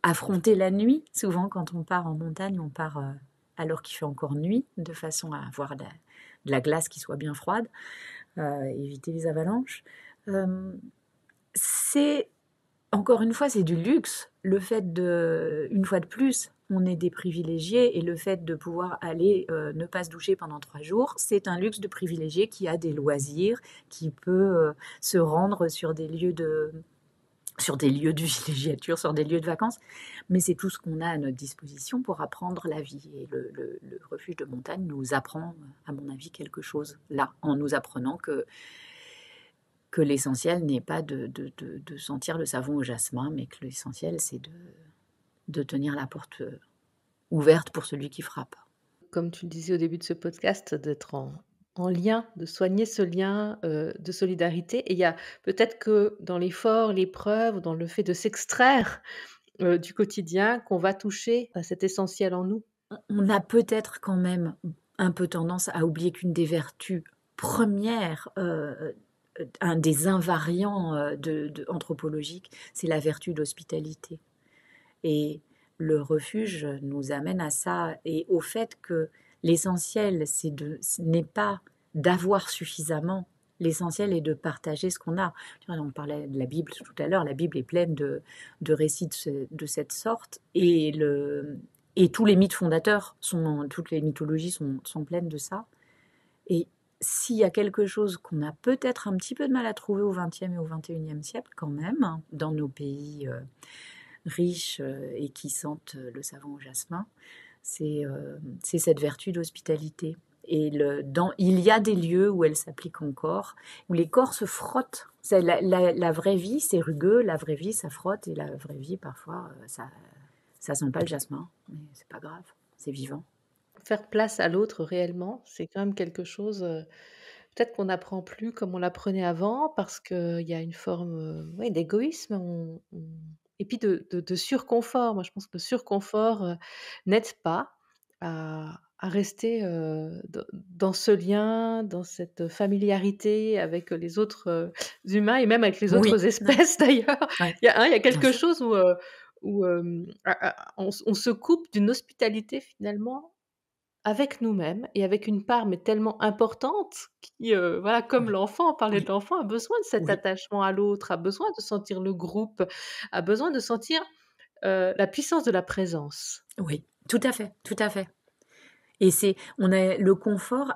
affronter la nuit. Souvent, quand on part en montagne, on part alors qu'il fait encore nuit, de façon à avoir de la glace qui soit bien froide, éviter les avalanches. C'est, encore une fois, c'est du luxe. Le fait une fois de plus, on est des privilégiés, et le fait de pouvoir aller ne pas se doucher pendant 3 jours, c'est un luxe de privilégié qui a des loisirs, qui peut se rendre sur des lieux de villégiature, sur des lieux de vacances, mais c'est tout ce qu'on a à notre disposition pour apprendre la vie. Et le refuge de montagne nous apprend, à mon avis, quelque chose là, en nous apprenant que l'essentiel n'est pas de sentir le savon au jasmin, mais que l'essentiel, c'est de tenir la porte ouverte pour celui qui frappe. Comme tu le disais au début de ce podcast, d'être en lien, de soigner ce lien de solidarité. Et il y a peut-être que dans l'effort, l'épreuve, dans le fait de s'extraire du quotidien, qu'on va toucher à cet essentiel en nous. On a peut-être quand même un peu tendance à oublier qu'une des vertus premières, un des invariants anthropologiques, c'est la vertu d'hospitalité. Et le refuge nous amène à ça, et au fait que l'essentiel, ce n'est pas d'avoir suffisamment. L'essentiel est de partager ce qu'on a. On parlait de la Bible tout à l'heure. La Bible est pleine de récits de cette sorte. Et tous les mythes fondateurs, toutes les mythologies sont pleines de ça. Et s'il y a quelque chose qu'on a peut-être un petit peu de mal à trouver au XXe et au XXIe siècle, quand même, dans nos pays riches et qui sentent le savon au jasmin, c'est cette vertu d'hospitalité. Et il y a des lieux où elle s'applique encore, où les corps se frottent. La vraie vie, c'est rugueux, la vraie vie, ça frotte, et la vraie vie, parfois, ça sent pas le jasmin, mais c'est pas grave, c'est vivant. Faire place à l'autre réellement, c'est quand même quelque chose, peut-être qu'on n'apprend plus comme on l'apprenait avant, parce qu'il y a une forme d'égoïsme et puis de surconfort. Moi, je pense que le surconfort n'aide pas à rester dans ce lien, dans cette familiarité avec les autres humains et même avec les Oui. autres espèces d'ailleurs. Ouais. Il y a quelque Bien sûr. chose où on se coupe d'une hospitalité finalement avec nous-mêmes et avec une part mais tellement importante qui, voilà, comme Oui. l'enfant, on parlait Oui. de l'enfant, a besoin de cet Oui. attachement à l'autre, a besoin de sentir le groupe, a besoin de sentir, la puissance de la présence. Oui, tout à fait, tout à fait. Et le confort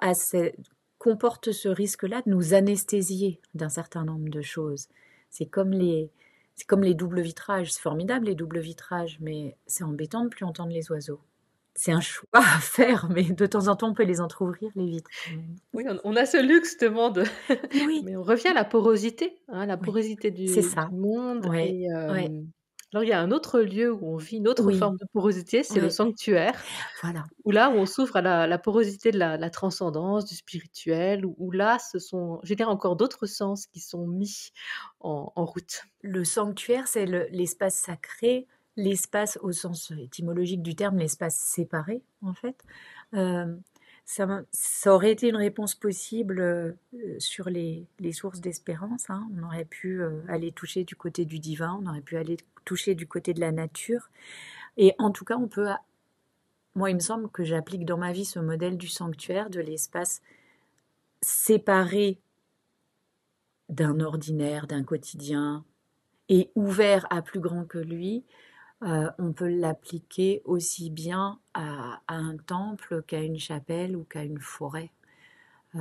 comporte ce risque-là de nous anesthésier d'un certain nombre de choses. C'est comme les doubles vitrages. C'est formidable, les doubles vitrages, mais c'est embêtant de ne plus entendre les oiseaux. C'est un choix à faire, mais de temps en temps, on peut les entrouvrir, les vitres, quand même. Oui, on a ce luxe de Mais oui, mais on revient à la porosité, hein, la oui, porosité c'est du ça. monde Ouais, et ouais, alors il y a un autre lieu où on vit une autre oui, forme de porosité, c'est le ouais, sanctuaire. voilà. Où là, où on s'ouvre à la porosité de la transcendance, du spirituel, où là, ce sont, je dirais, encore d'autres sens qui sont mis en route. Le sanctuaire, c'est l'espace sacré, l'espace au sens étymologique du terme, l'espace séparé, en fait. Euh, ça aurait été une réponse possible sur les sources d'espérance, hein. On aurait pu aller toucher du côté du divin, on aurait pu aller toucher du côté de la nature. Et en tout cas, moi, il me semble que j'applique dans ma vie ce modèle du sanctuaire, de l'espace séparé d'un ordinaire, d'un quotidien, et ouvert à plus grand que lui. On peut l'appliquer aussi bien à un temple qu'à une chapelle ou qu'à une forêt. Tout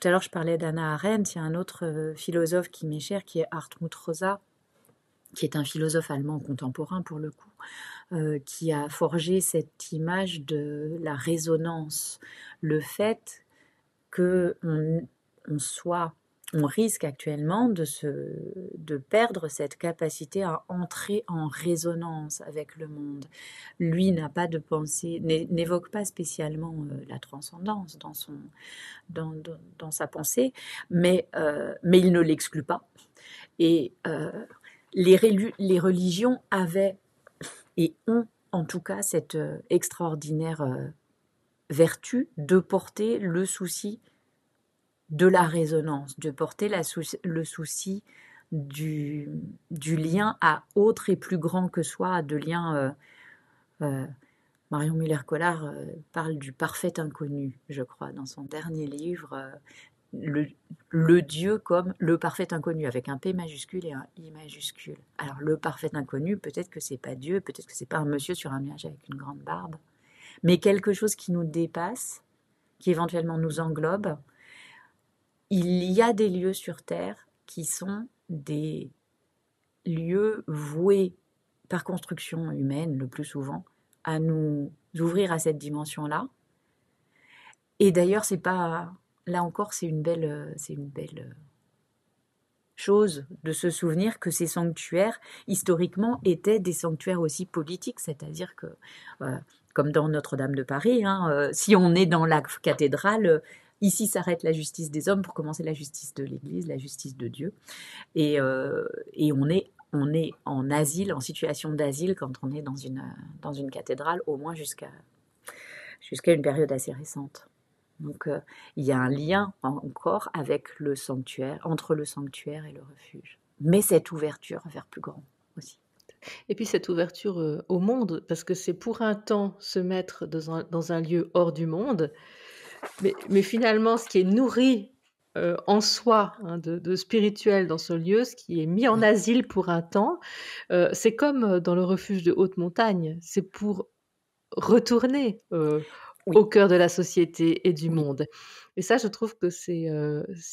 à l'heure, je parlais d'Hannah Arendt. Il y a un autre philosophe qui m'est cher, qui est Hartmut Rosa, qui est un philosophe allemand contemporain pour le coup, qui a forgé cette image de la résonance. Le fait qu'on risque actuellement de perdre cette capacité à entrer en résonance avec le monde. Lui n'a pas de pensée, n'évoque pas spécialement la transcendance dans sa pensée, mais il ne l'exclut pas. Et les religions avaient et ont en tout cas cette extraordinaire vertu de porter le souci de la résonance, de porter le souci du lien à autre et plus grand que soi, de lien. Marion Muller-Collard parle du parfait inconnu, je crois, dans son dernier livre. le, le Dieu comme le parfait inconnu, avec un P majuscule et un I majuscule. Alors le parfait inconnu, peut-être que c'est pas Dieu, peut-être que c'est pas un monsieur sur un nuage avec une grande barbe, mais quelque chose qui nous dépasse, qui éventuellement nous englobe. Il y a des lieux sur Terre qui sont des lieux voués par construction humaine, le plus souvent, à nous ouvrir à cette dimension-là. Et d'ailleurs, c'est pas, là encore, c'est une belle chose de se souvenir que ces sanctuaires, historiquement, étaient des sanctuaires aussi politiques, c'est-à-dire que, comme dans Notre-Dame de Paris, si on est dans la cathédrale, ici s'arrête la justice des hommes pour commencer la justice de l'Église, la justice de Dieu. Et on est en asile, en situation d'asile quand on est dans une cathédrale, au moins jusqu'à une période assez récente. Donc il y a un lien encore avec le sanctuaire, entre le sanctuaire et le refuge. Mais cette ouverture vers plus grand aussi. Et puis cette ouverture au monde, parce que c'est pour un temps se mettre dans un lieu hors du monde, mais finalement ce qui est nourri en soi de spirituel dans ce lieu, ce qui est mis en asile pour un temps, c'est comme dans le refuge de haute montagne, c'est pour retourner au cœur de la société et du monde. Et ça, je trouve que c'est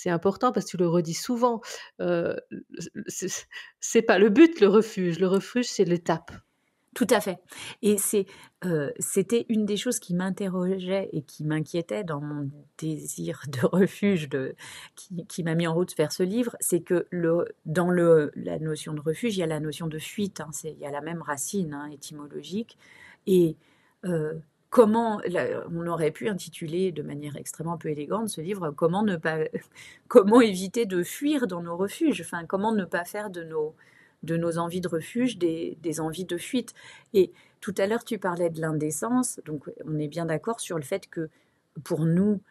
important parce que tu le redis souvent. C'est pas le but, le refuge. Le refuge, c'est l'étape. Tout à fait. Et c'était une des choses qui m'interrogeait et qui m'inquiétait dans mon désir de refuge qui m'a mis en route vers ce livre, c'est que dans la notion de refuge, il y a la notion de fuite, il y a la même racine étymologique. Et comment, on aurait pu intituler de manière extrêmement peu élégante ce livre, comment éviter de fuir dans nos refuges, enfin, comment ne pas faire de nos envies de refuge, des envies de fuite. Et tout à l'heure, tu parlais de l'indécence, donc on est bien d'accord sur le fait que pour nous,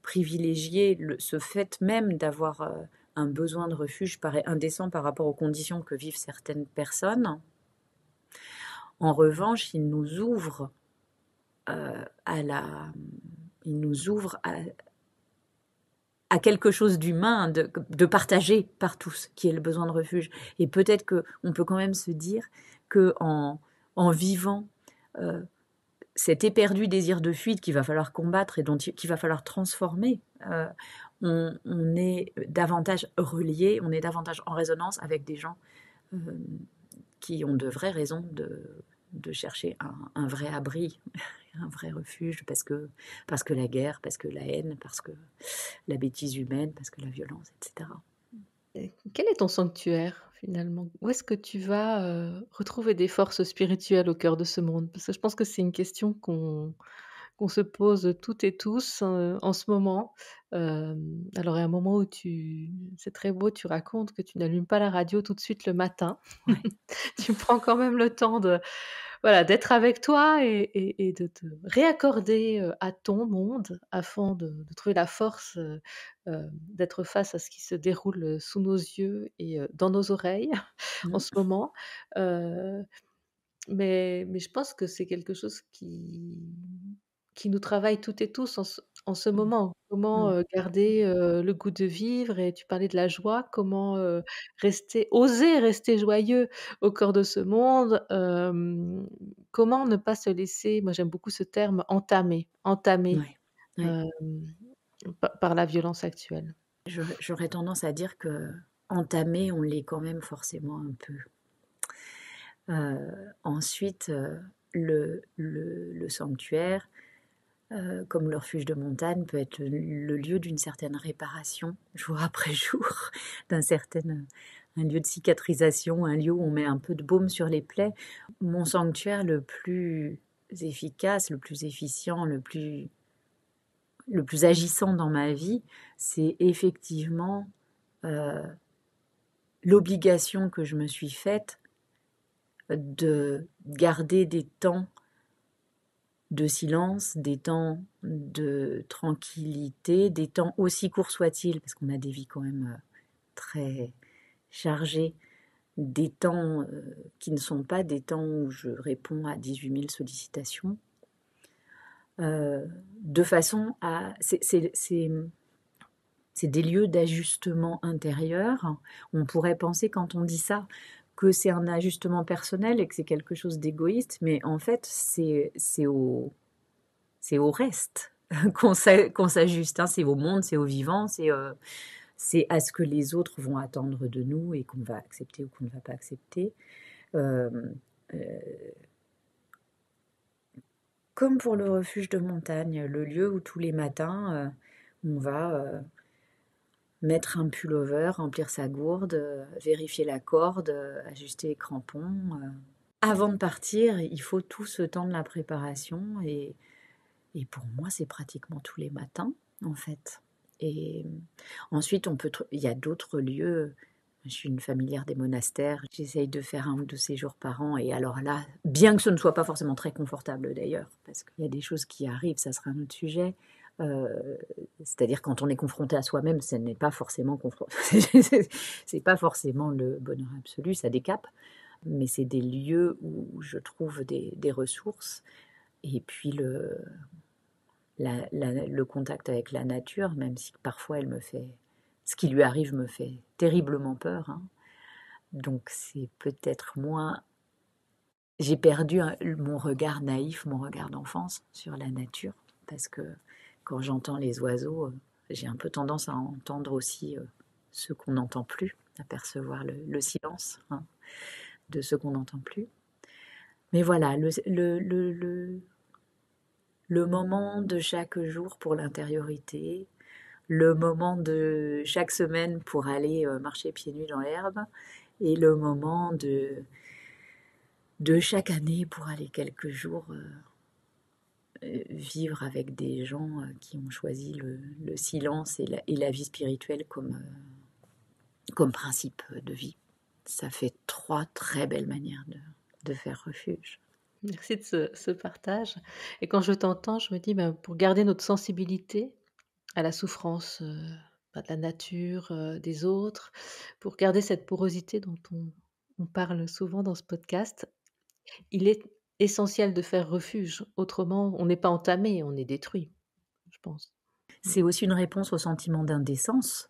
privilégier ce fait même d'avoir un besoin de refuge paraît indécent par rapport aux conditions que vivent certaines personnes. En revanche, il nous ouvre à quelque chose d'humain, de partagé par tous, qui est le besoin de refuge. Et peut-être qu'on peut quand même se dire qu'en vivant cet éperdu désir de fuite qu'il va falloir combattre et qu'il va falloir transformer, on est davantage relié, on est davantage en résonance avec des gens qui ont de vraies raisons de chercher un vrai abri, un vrai refuge, parce que la guerre, parce que la haine, parce que la bêtise humaine, parce que la violence, etc. Et quel est ton sanctuaire finalement? Où est-ce que tu vas retrouver des forces spirituelles au cœur de ce monde? Parce que je pense que c'est une question qu'on se pose toutes et tous en ce moment. Alors, il y a un moment où c'est très beau, tu racontes que tu n'allumes pas la radio tout de suite le matin. Ouais. Tu prends quand même le temps d'être avec toi et de te réaccorder à ton monde afin de trouver la force d'être face à ce qui se déroule sous nos yeux et dans nos oreilles en ce moment. Mais je pense que c'est quelque chose qui nous travaille toutes et tous en ce moment. Comment garder le goût de vivre, et tu parlais de la joie, comment oser rester joyeux au cœur de ce monde, comment ne pas se laisser, moi j'aime beaucoup ce terme, entamer Ouais. hem, par la violence actuelle. J'aurais tendance à dire que entamer, on l'est quand même forcément un peu. Ensuite, le sanctuaire, comme le refuge de montagne, peut être le lieu d'une certaine réparation, jour après jour, un lieu de cicatrisation, un lieu où on met un peu de baume sur les plaies. Mon sanctuaire le plus efficace, le plus efficient, le plus agissant dans ma vie, c'est effectivement l'obligation que je me suis faite de garder des temps de silence, des temps de tranquillité, des temps aussi courts soient-ils, parce qu'on a des vies quand même très chargées, des temps qui ne sont pas des temps où je réponds à 18 000 sollicitations, de façon à... C'est c'est des lieux d'ajustement intérieur. On pourrait penser quand on dit ça que c'est un ajustement personnel et que c'est quelque chose d'égoïste, mais en fait c'est au reste qu'on s'ajuste, hein. C'est au monde, c'est au vivant, c'est à ce que les autres vont attendre de nous et qu'on va accepter ou qu'on ne va pas accepter. Euh, euh, Comme pour le refuge de montagne, le lieu où tous les matins on va mettre un pullover, remplir sa gourde, vérifier la corde, ajuster les crampons. Avant de partir, il faut tout ce temps de la préparation et pour moi, c'est pratiquement tous les matins, en fait. Et ensuite, il y a d'autres lieux. Je suis une familière des monastères. J'essaye de faire 1 ou 2 séjours par an. Et alors là, bien que ce ne soit pas forcément très confortable d'ailleurs, parce qu'il y a des choses qui arrivent, ça sera un autre sujet. C'est-à-dire quand on est confronté à soi-même, ce n'est pas forcément c'est pas forcément le bonheur absolu, ça décape. Mais c'est des lieux où je trouve des ressources. Et puis le contact avec la nature, même si parfois ce qui lui arrive me fait terriblement peur, hein. Donc c'est peut-être moins... J'ai perdu mon regard naïf, mon regard d'enfance sur la nature, parce que quand j'entends les oiseaux, j'ai un peu tendance à entendre aussi ce qu'on n'entend plus, à percevoir le silence, hein, de ce qu'on n'entend plus. Mais voilà, le moment de chaque jour pour l'intériorité, le moment de chaque semaine pour aller marcher pieds nus dans l'herbe, et le moment de chaque année pour aller quelques jours vivre avec des gens qui ont choisi le silence et la vie spirituelle comme principe de vie. Ça fait 3 très belles manières de faire refuge. Merci de ce partage. Et quand je t'entends, je me dis, pour garder notre sensibilité à la souffrance de la nature, des autres, pour garder cette porosité dont on parle souvent dans ce podcast, il est essentiel de faire refuge. Autrement, on n'est pas entamé, on est détruit, je pense. C'est aussi une réponse au sentiment d'indécence.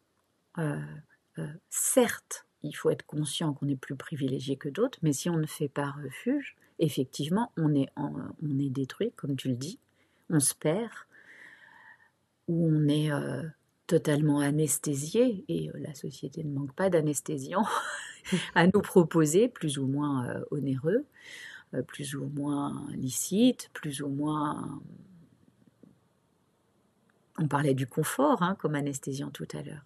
Certes, il faut être conscient qu'on est plus privilégié que d'autres, mais si on ne fait pas refuge, effectivement, on est détruit, comme tu le dis, on se perd, ou on est totalement anesthésié, et la société ne manque pas d'anesthésiants à nous proposer, plus ou moins onéreux, plus ou moins licites, plus ou moins... On parlait du confort comme anesthésiant tout à l'heure.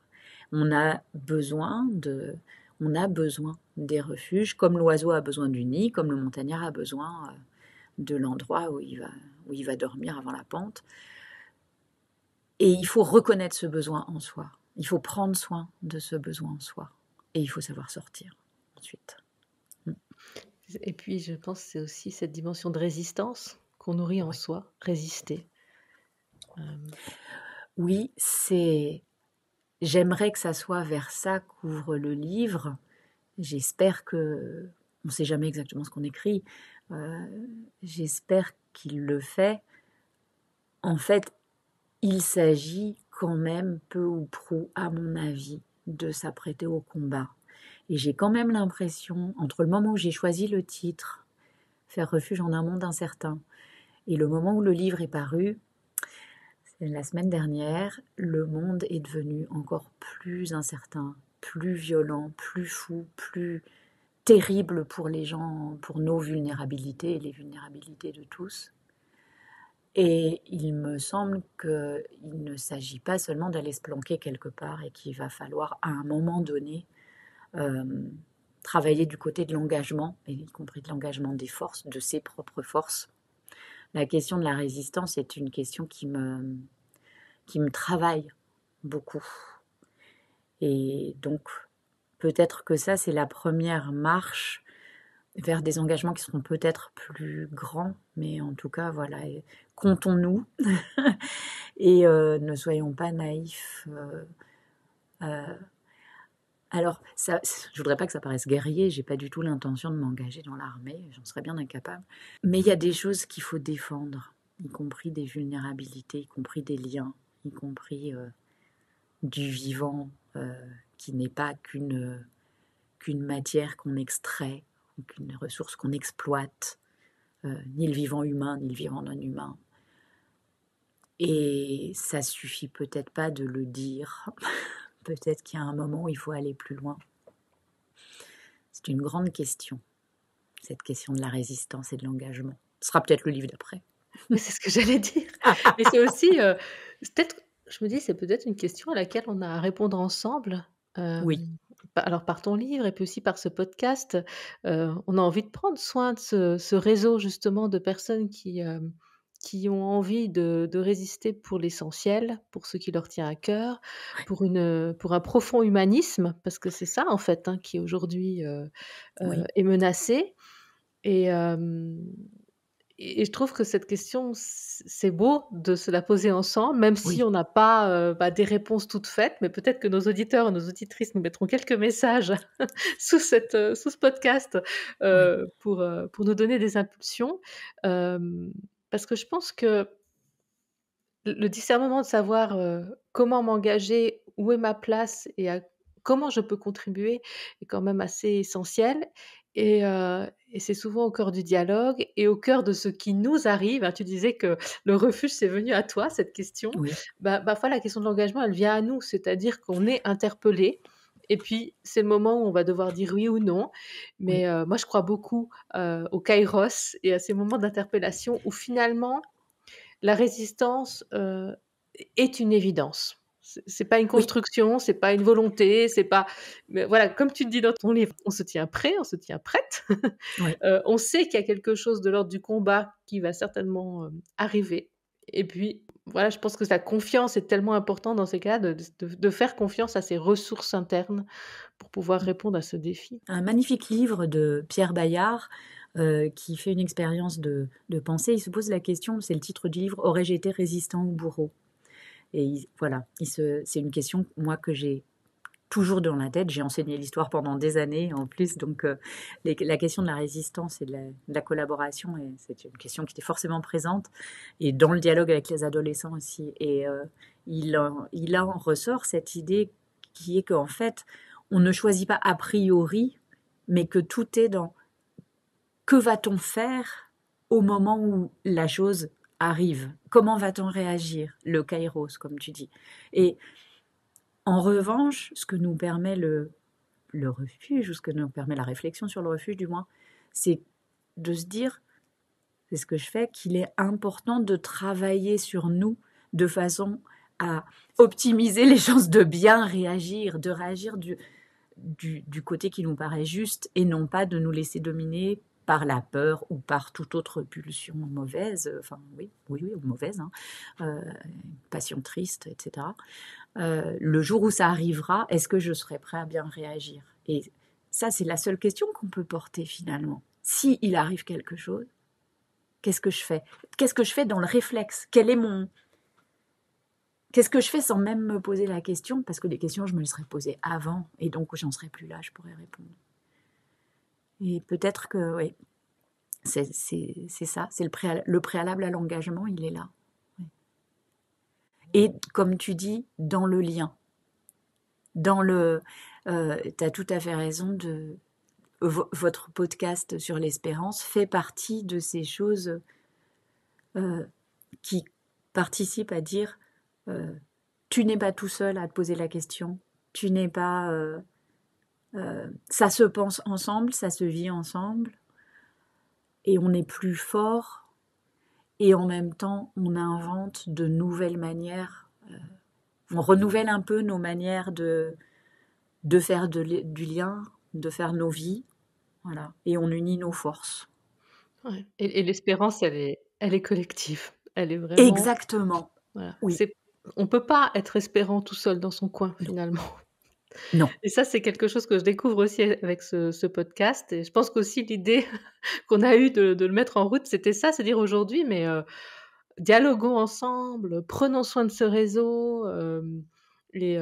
On a besoin des refuges, comme l'oiseau a besoin du nid, comme le montagnard a besoin de l'endroit où il va dormir avant la pente. Et il faut reconnaître ce besoin en soi. Il faut prendre soin de ce besoin en soi. Et il faut savoir sortir ensuite. Et puis, je pense que c'est aussi cette dimension de résistance qu'on nourrit en soi, résister. Oui, j'aimerais que ça soit vers ça qu'ouvre le livre. J'espère que... On ne sait jamais exactement ce qu'on écrit. J'espère qu'il le fait. En fait, il s'agit quand même, peu ou prou, à mon avis, de s'apprêter au combat. Et j'ai quand même l'impression, entre le moment où j'ai choisi le titre, Faire refuge en un monde incertain, et le moment où le livre est paru, c'est la semaine dernière, le monde est devenu encore plus incertain, plus violent, plus fou, plus terrible pour les gens, pour nos vulnérabilités et les vulnérabilités de tous. Et il me semble qu'il ne s'agit pas seulement d'aller se planquer quelque part et qu'il va falloir à un moment donné travailler du côté de l'engagement, y compris de l'engagement des forces, de ses propres forces. La question de la résistance est une question qui me travaille beaucoup. Et donc, peut-être que ça, c'est la première marche vers des engagements qui seront peut-être plus grands, mais en tout cas, voilà, comptons-nous et ne soyons pas naïfs. Alors, ça, je voudrais pas que ça paraisse guerrier, j'ai pas du tout l'intention de m'engager dans l'armée, j'en serais bien incapable. Mais il y a des choses qu'il faut défendre, y compris des vulnérabilités, y compris des liens, y compris du vivant qui n'est pas qu'une matière qu'on extrait, ou qu'une ressource qu'on exploite, ni le vivant humain, ni le vivant non humain. Et ça suffit peut-être pas de le dire. Peut-être qu'il y a un moment où il faut aller plus loin. C'est une grande question, cette question de la résistance et de l'engagement. Ce sera peut-être le livre d'après. Mais c'est ce que j'allais dire. Mais c'est aussi, peut-être, je me dis, c'est peut-être une question à laquelle on a à répondre ensemble. Oui, Alors par ton livre et puis aussi par ce podcast, on a envie de prendre soin de ce réseau justement de personnes qui ont envie de résister pour l'essentiel, pour ce qui leur tient à cœur, pour un profond humanisme, parce que c'est ça en fait, hein, qui aujourd'hui, oui, est menacé. Et hem et je trouve que cette question, c'est beau de se la poser ensemble, même si oui, on n'a pas, des réponses toutes faites, mais peut-être que nos auditeurs et nos auditrices nous mettront quelques messages sous ce podcast, oui, pour nous donner des impulsions. Hem, Parce que je pense que le discernement de savoir, comment m'engager, où est ma place comment je peux contribuer est quand même assez essentiel et c'est souvent au cœur du dialogue et au cœur de ce qui nous arrive, hein. Tu disais que le refuge, c'est venu à toi, cette question. oui, Parfois la question de l'engagement, elle vient à nous, c'est-à-dire qu'on est interpellé et puis c'est le moment où on va devoir dire oui ou non. oui, Mais moi, je crois beaucoup, au kairos et à ces moments d'interpellation où finalement la résistance, est une évidence. C'est pas une oui, construction, c'est pas une volonté, c'est pas mais voilà, comme tu le dis dans ton livre, on se tient prêt, on se tient prête. oui. On sait qu'il y a quelque chose de l'ordre du combat qui va certainement, arriver et puis, voilà, je pense que la confiance est tellement importante dans ces cas de faire confiance à ses ressources internes pour pouvoir répondre à ce défi. Un magnifique livre de Pierre Bayard qui fait une expérience de pensée. Il se pose la question, c'est le titre du livre, aurais-je été résistant ou bourreau? Et voilà, c'est une question, moi, que j'ai toujours dans la tête. J'ai enseigné l'histoire pendant des années en plus, donc la question de la résistance et de la collaboration, c'est une question qui était forcément présente, et dans le dialogue avec les adolescents aussi. Et il en ressort cette idée qui est qu'en fait, on ne choisit pas a priori, mais que tout est dans que va-t-on faire au moment où la chose arrive? Comment va-t-on réagir? Le kairos, comme tu dis. Et en revanche, ce que nous permet le refuge, ou ce que nous permet la réflexion sur le refuge du moins, c'est de se dire, c'est ce que je fais, qu'il est important de travailler sur nous de façon à optimiser les chances de bien réagir, de réagir du côté qui nous paraît juste et non pas de nous laisser dominer par la peur ou par toute autre pulsion mauvaise, enfin oui, oui, oui, ou mauvaise, hein, passion triste, etc. Le jour où ça arrivera, est-ce que je serai prêt à bien réagir? Et ça, c'est la seule question qu'on peut porter finalement. Si il arrive quelque chose, qu'est-ce que je fais? Qu'est-ce que je fais dans le réflexe? Qu'est-ce que je fais sans même me poser la question? Parce que les questions, je me les serais posées avant, et donc j'en serais plus là, je pourrais répondre. Et peut-être que, oui, c'est ça, c'est le préalable à l'engagement, il est là. Oui. Et comme tu dis, dans le lien. Tu as tout à fait raison, votre podcast sur l'espérance fait partie de ces choses qui participent à dire tu n'es pas tout seul à te poser la question, tu n'es pas... ça se pense ensemble, ça se vit ensemble, et on est plus fort, et en même temps, on invente de nouvelles manières, on renouvelle un peu nos manières de faire du lien, de faire nos vies, voilà, et on unit nos forces. Ouais et l'espérance, elle est collective. Elle est vraiment Exactement, voilà, oui, on peut pas être espérant tout seul dans son coin non, finalement non, et ça, c'est quelque chose que je découvre aussi avec ce podcast et je pense qu'aussi l'idée qu'on a eue de le mettre en route, c'était ça, c'est dire aujourd'hui mais dialoguons ensemble, prenons soin de ce réseau, et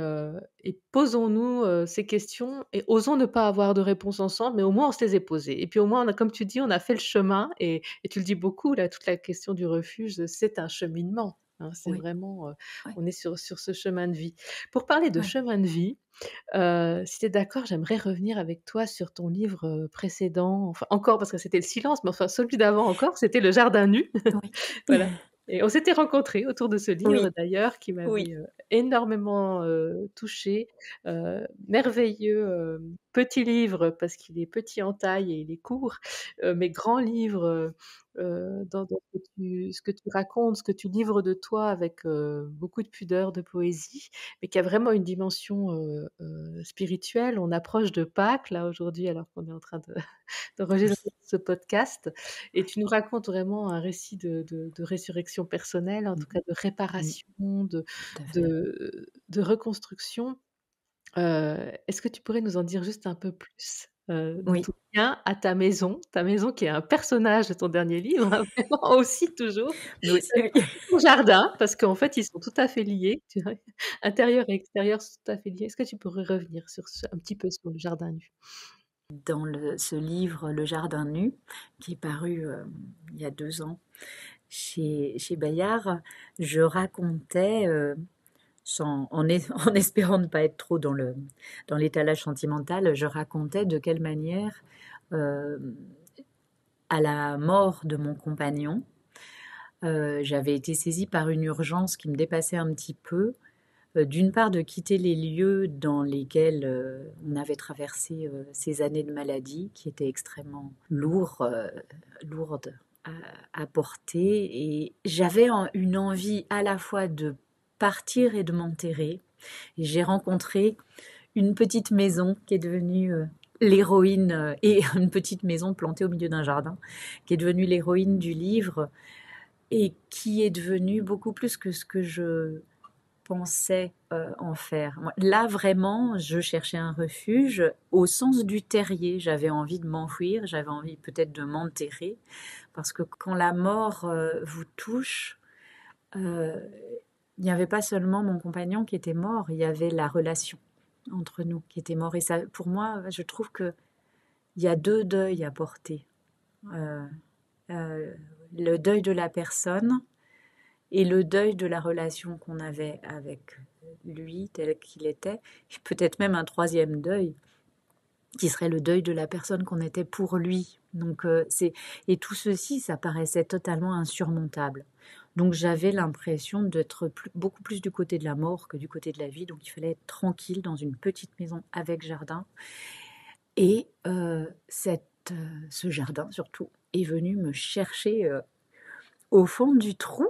posons-nous, ces questions et osons ne pas avoir de réponse ensemble, mais au moins on se les est posées et puis au moins on a comme tu dis, on a fait le chemin et tu le dis beaucoup là, toute la question du refuge, c'est un cheminement. hein. C'est Oui, vraiment, ouais, on est sur ce chemin de vie. Pour parler de ouais, chemin de vie, si tu es d'accord, j'aimerais revenir avec toi sur ton livre, précédent, enfin encore parce que c'était Le Silence, mais enfin celui d'avant encore, c'était Le Jardin nu. oui. Voilà, et on s'était rencontrés autour de ce livre Oui, d'ailleurs qui oui. m'avait, énormément, touchée. Merveilleux, petit livre parce qu'il est petit en taille et il est court, mais grand livre, dans ce que tu racontes, ce que tu livres de toi avec, beaucoup de pudeur, de poésie, mais qui a vraiment une dimension, spirituelle. On approche de Pâques là aujourd'hui alors qu'on est en train de d'enregistrer ce podcast, et tu nous racontes vraiment un récit de résurrection personnelle, en tout cas Mmh. de Mmh. réparation, Tout à fait. de reconstruction. Est-ce que tu pourrais nous en dire juste un peu plus, de Oui. ton lien à ta maison qui est un personnage de ton dernier livre, hein, vraiment aussi toujours, Mais aussi, oui. ton jardin, parce qu'en fait ils sont tout à fait liés, tu vois? Intérieur et extérieur sont tout à fait liés. Est-ce que tu pourrais revenir sur un petit peu sur le jardin nu? Dans ce livre Le Jardin nu, qui est paru il y a 2 ans chez Bayard, je racontais, en espérant ne pas être trop dans l'étalage sentimental, je racontais de quelle manière, euh, à la mort de mon compagnon, j'avais été saisie par une urgence qui me dépassait un petit peu. D'une part, de quitter les lieux dans lesquels on avait traversé ces années de maladie qui étaient extrêmement lourdes à porter. Et j'avais une envie à la fois de partir et de m'enterrer. Et j'ai rencontré une petite maison qui est devenue l'héroïne, et une petite maison plantée au milieu d'un jardin, qui est devenue l'héroïne du livre et qui est devenue beaucoup plus que ce que je pensais en faire. Là, vraiment, je cherchais un refuge au sens du terrier. J'avais envie de m'enfuir, j'avais envie peut-être de m'enterrer, parce que quand la mort vous touche, euh, il n'y avait pas seulement mon compagnon qui était mort, il y avait la relation entre nous qui était mort. Et ça, pour moi, je trouve que il y a 2 deuils à porter. Euh, euh, le deuil de la personne et le deuil de la relation qu'on avait avec lui tel qu'il était, et peut-être même un troisième deuil, qui serait le deuil de la personne qu'on était pour lui. Donc et tout ceci, ça paraissait totalement insurmontable. Donc j'avais l'impression d'être beaucoup plus du côté de la mort que du côté de la vie. Donc il fallait être tranquille dans une petite maison avec jardin. Et ce jardin surtout est venu me chercher au fond du trou,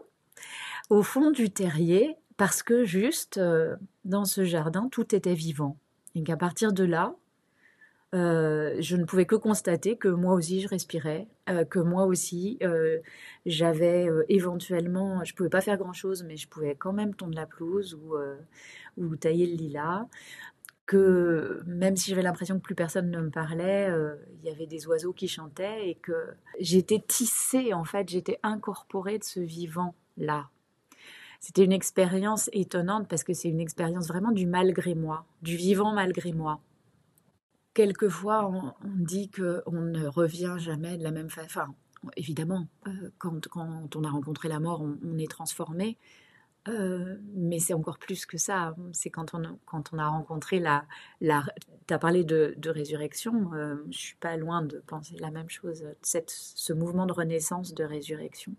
au fond du terrier, parce que juste dans ce jardin, tout était vivant. Et qu'à partir de là, je ne pouvais que constater que moi aussi je respirais, que moi aussi j'avais éventuellement, je pouvais pas faire grand-chose, mais je pouvais quand même tondre la pelouse ou tailler le lilas, que même si j'avais l'impression que plus personne ne me parlait, il y avait des oiseaux qui chantaient et que j'étais tissée, en fait, j'étais incorporée de ce vivant-là. C'était une expérience étonnante parce que c'est une expérience vraiment du malgré moi, du vivant malgré moi. Quelquefois, on dit qu'on ne revient jamais de la même façon. Enfin, évidemment, quand on a rencontré la mort, on est transformé. Mais c'est encore plus que ça. C'est quand on a rencontré tu as parlé de résurrection. Je ne suis pas loin de penser la même chose. Ce mouvement de renaissance, de résurrection,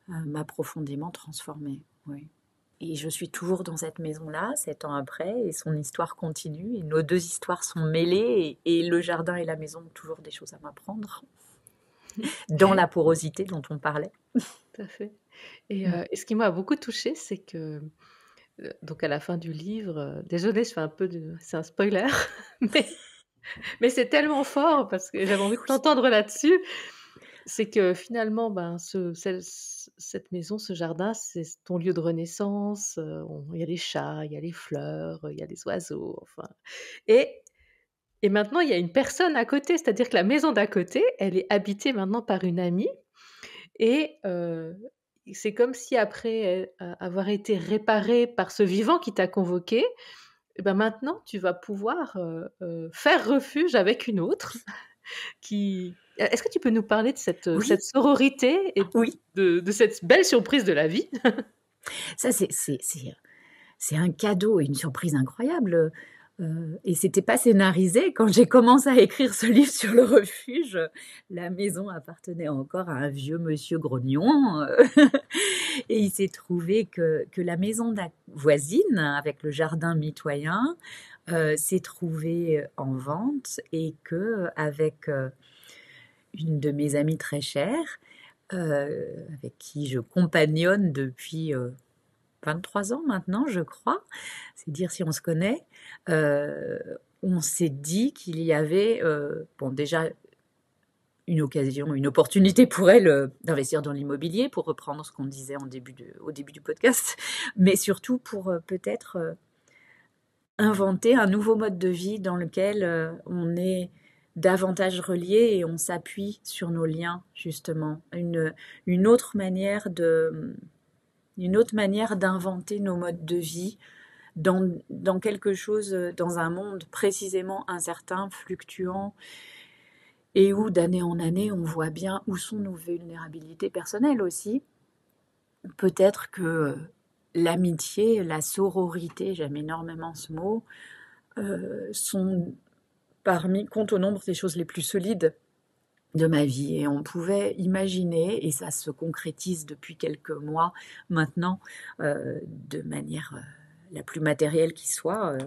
m'a profondément transformée. Oui. Et je suis toujours dans cette maison-là, 7 ans après, et son histoire continue, et nos 2 histoires sont mêlées, et le jardin et la maison ont toujours des choses à m'apprendre, dans la porosité dont on parlait. Tout à fait. Et ce qui m'a beaucoup touchée, c'est que, donc à la fin du livre, désolée, je fais un peu de c'est un spoiler, mais c'est tellement fort parce que j'avais envie de t'entendre là-dessus. C'est que finalement, ben, cette maison, ce jardin, c'est ton lieu de renaissance, il y a les chats, il y a les fleurs, il y a les oiseaux, enfin, et maintenant il y a une personne à côté, c'est-à-dire que la maison d'à côté, elle est habitée maintenant par une amie. Et c'est comme si après, avoir été réparée par ce vivant qui t'a convoqué, et ben, maintenant tu vas pouvoir, faire refuge avec une autre qui est-ce que tu peux nous parler de cette Oui, sororité et oui. de cette belle surprise de la vie? Ça, c'est un cadeau et une surprise incroyable. Et c'était pas scénarisé. Quand j'ai commencé à écrire ce livre sur le refuge, la maison appartenait encore à un vieux monsieur grognon. Et il s'est trouvé que la maison voisine, avec le jardin mitoyen, s'est trouvée en vente et qu'avec une de mes amies très chères, avec qui je compagnonne depuis 23 ans maintenant, je crois, c'est dire si on se connaît, on s'est dit qu'il y avait, déjà une occasion, une opportunité pour elle d'investir dans l'immobilier, pour reprendre ce qu'on disait au début du podcast, mais surtout pour peut-être inventer un nouveau mode de vie dans lequel on est davantage relié et on s'appuie sur nos liens, justement. Une autre manière d'inventer nos modes de vie dans quelque chose, dans un monde précisément incertain, fluctuant, et où d'année en année, on voit bien où sont nos vulnérabilités personnelles aussi. Peut-être que l'amitié, la sororité, j'aime énormément ce mot, comptent au nombre des choses les plus solides de ma vie. Et on pouvait imaginer, et ça se concrétise depuis quelques mois maintenant, de manière la plus matérielle qui soit,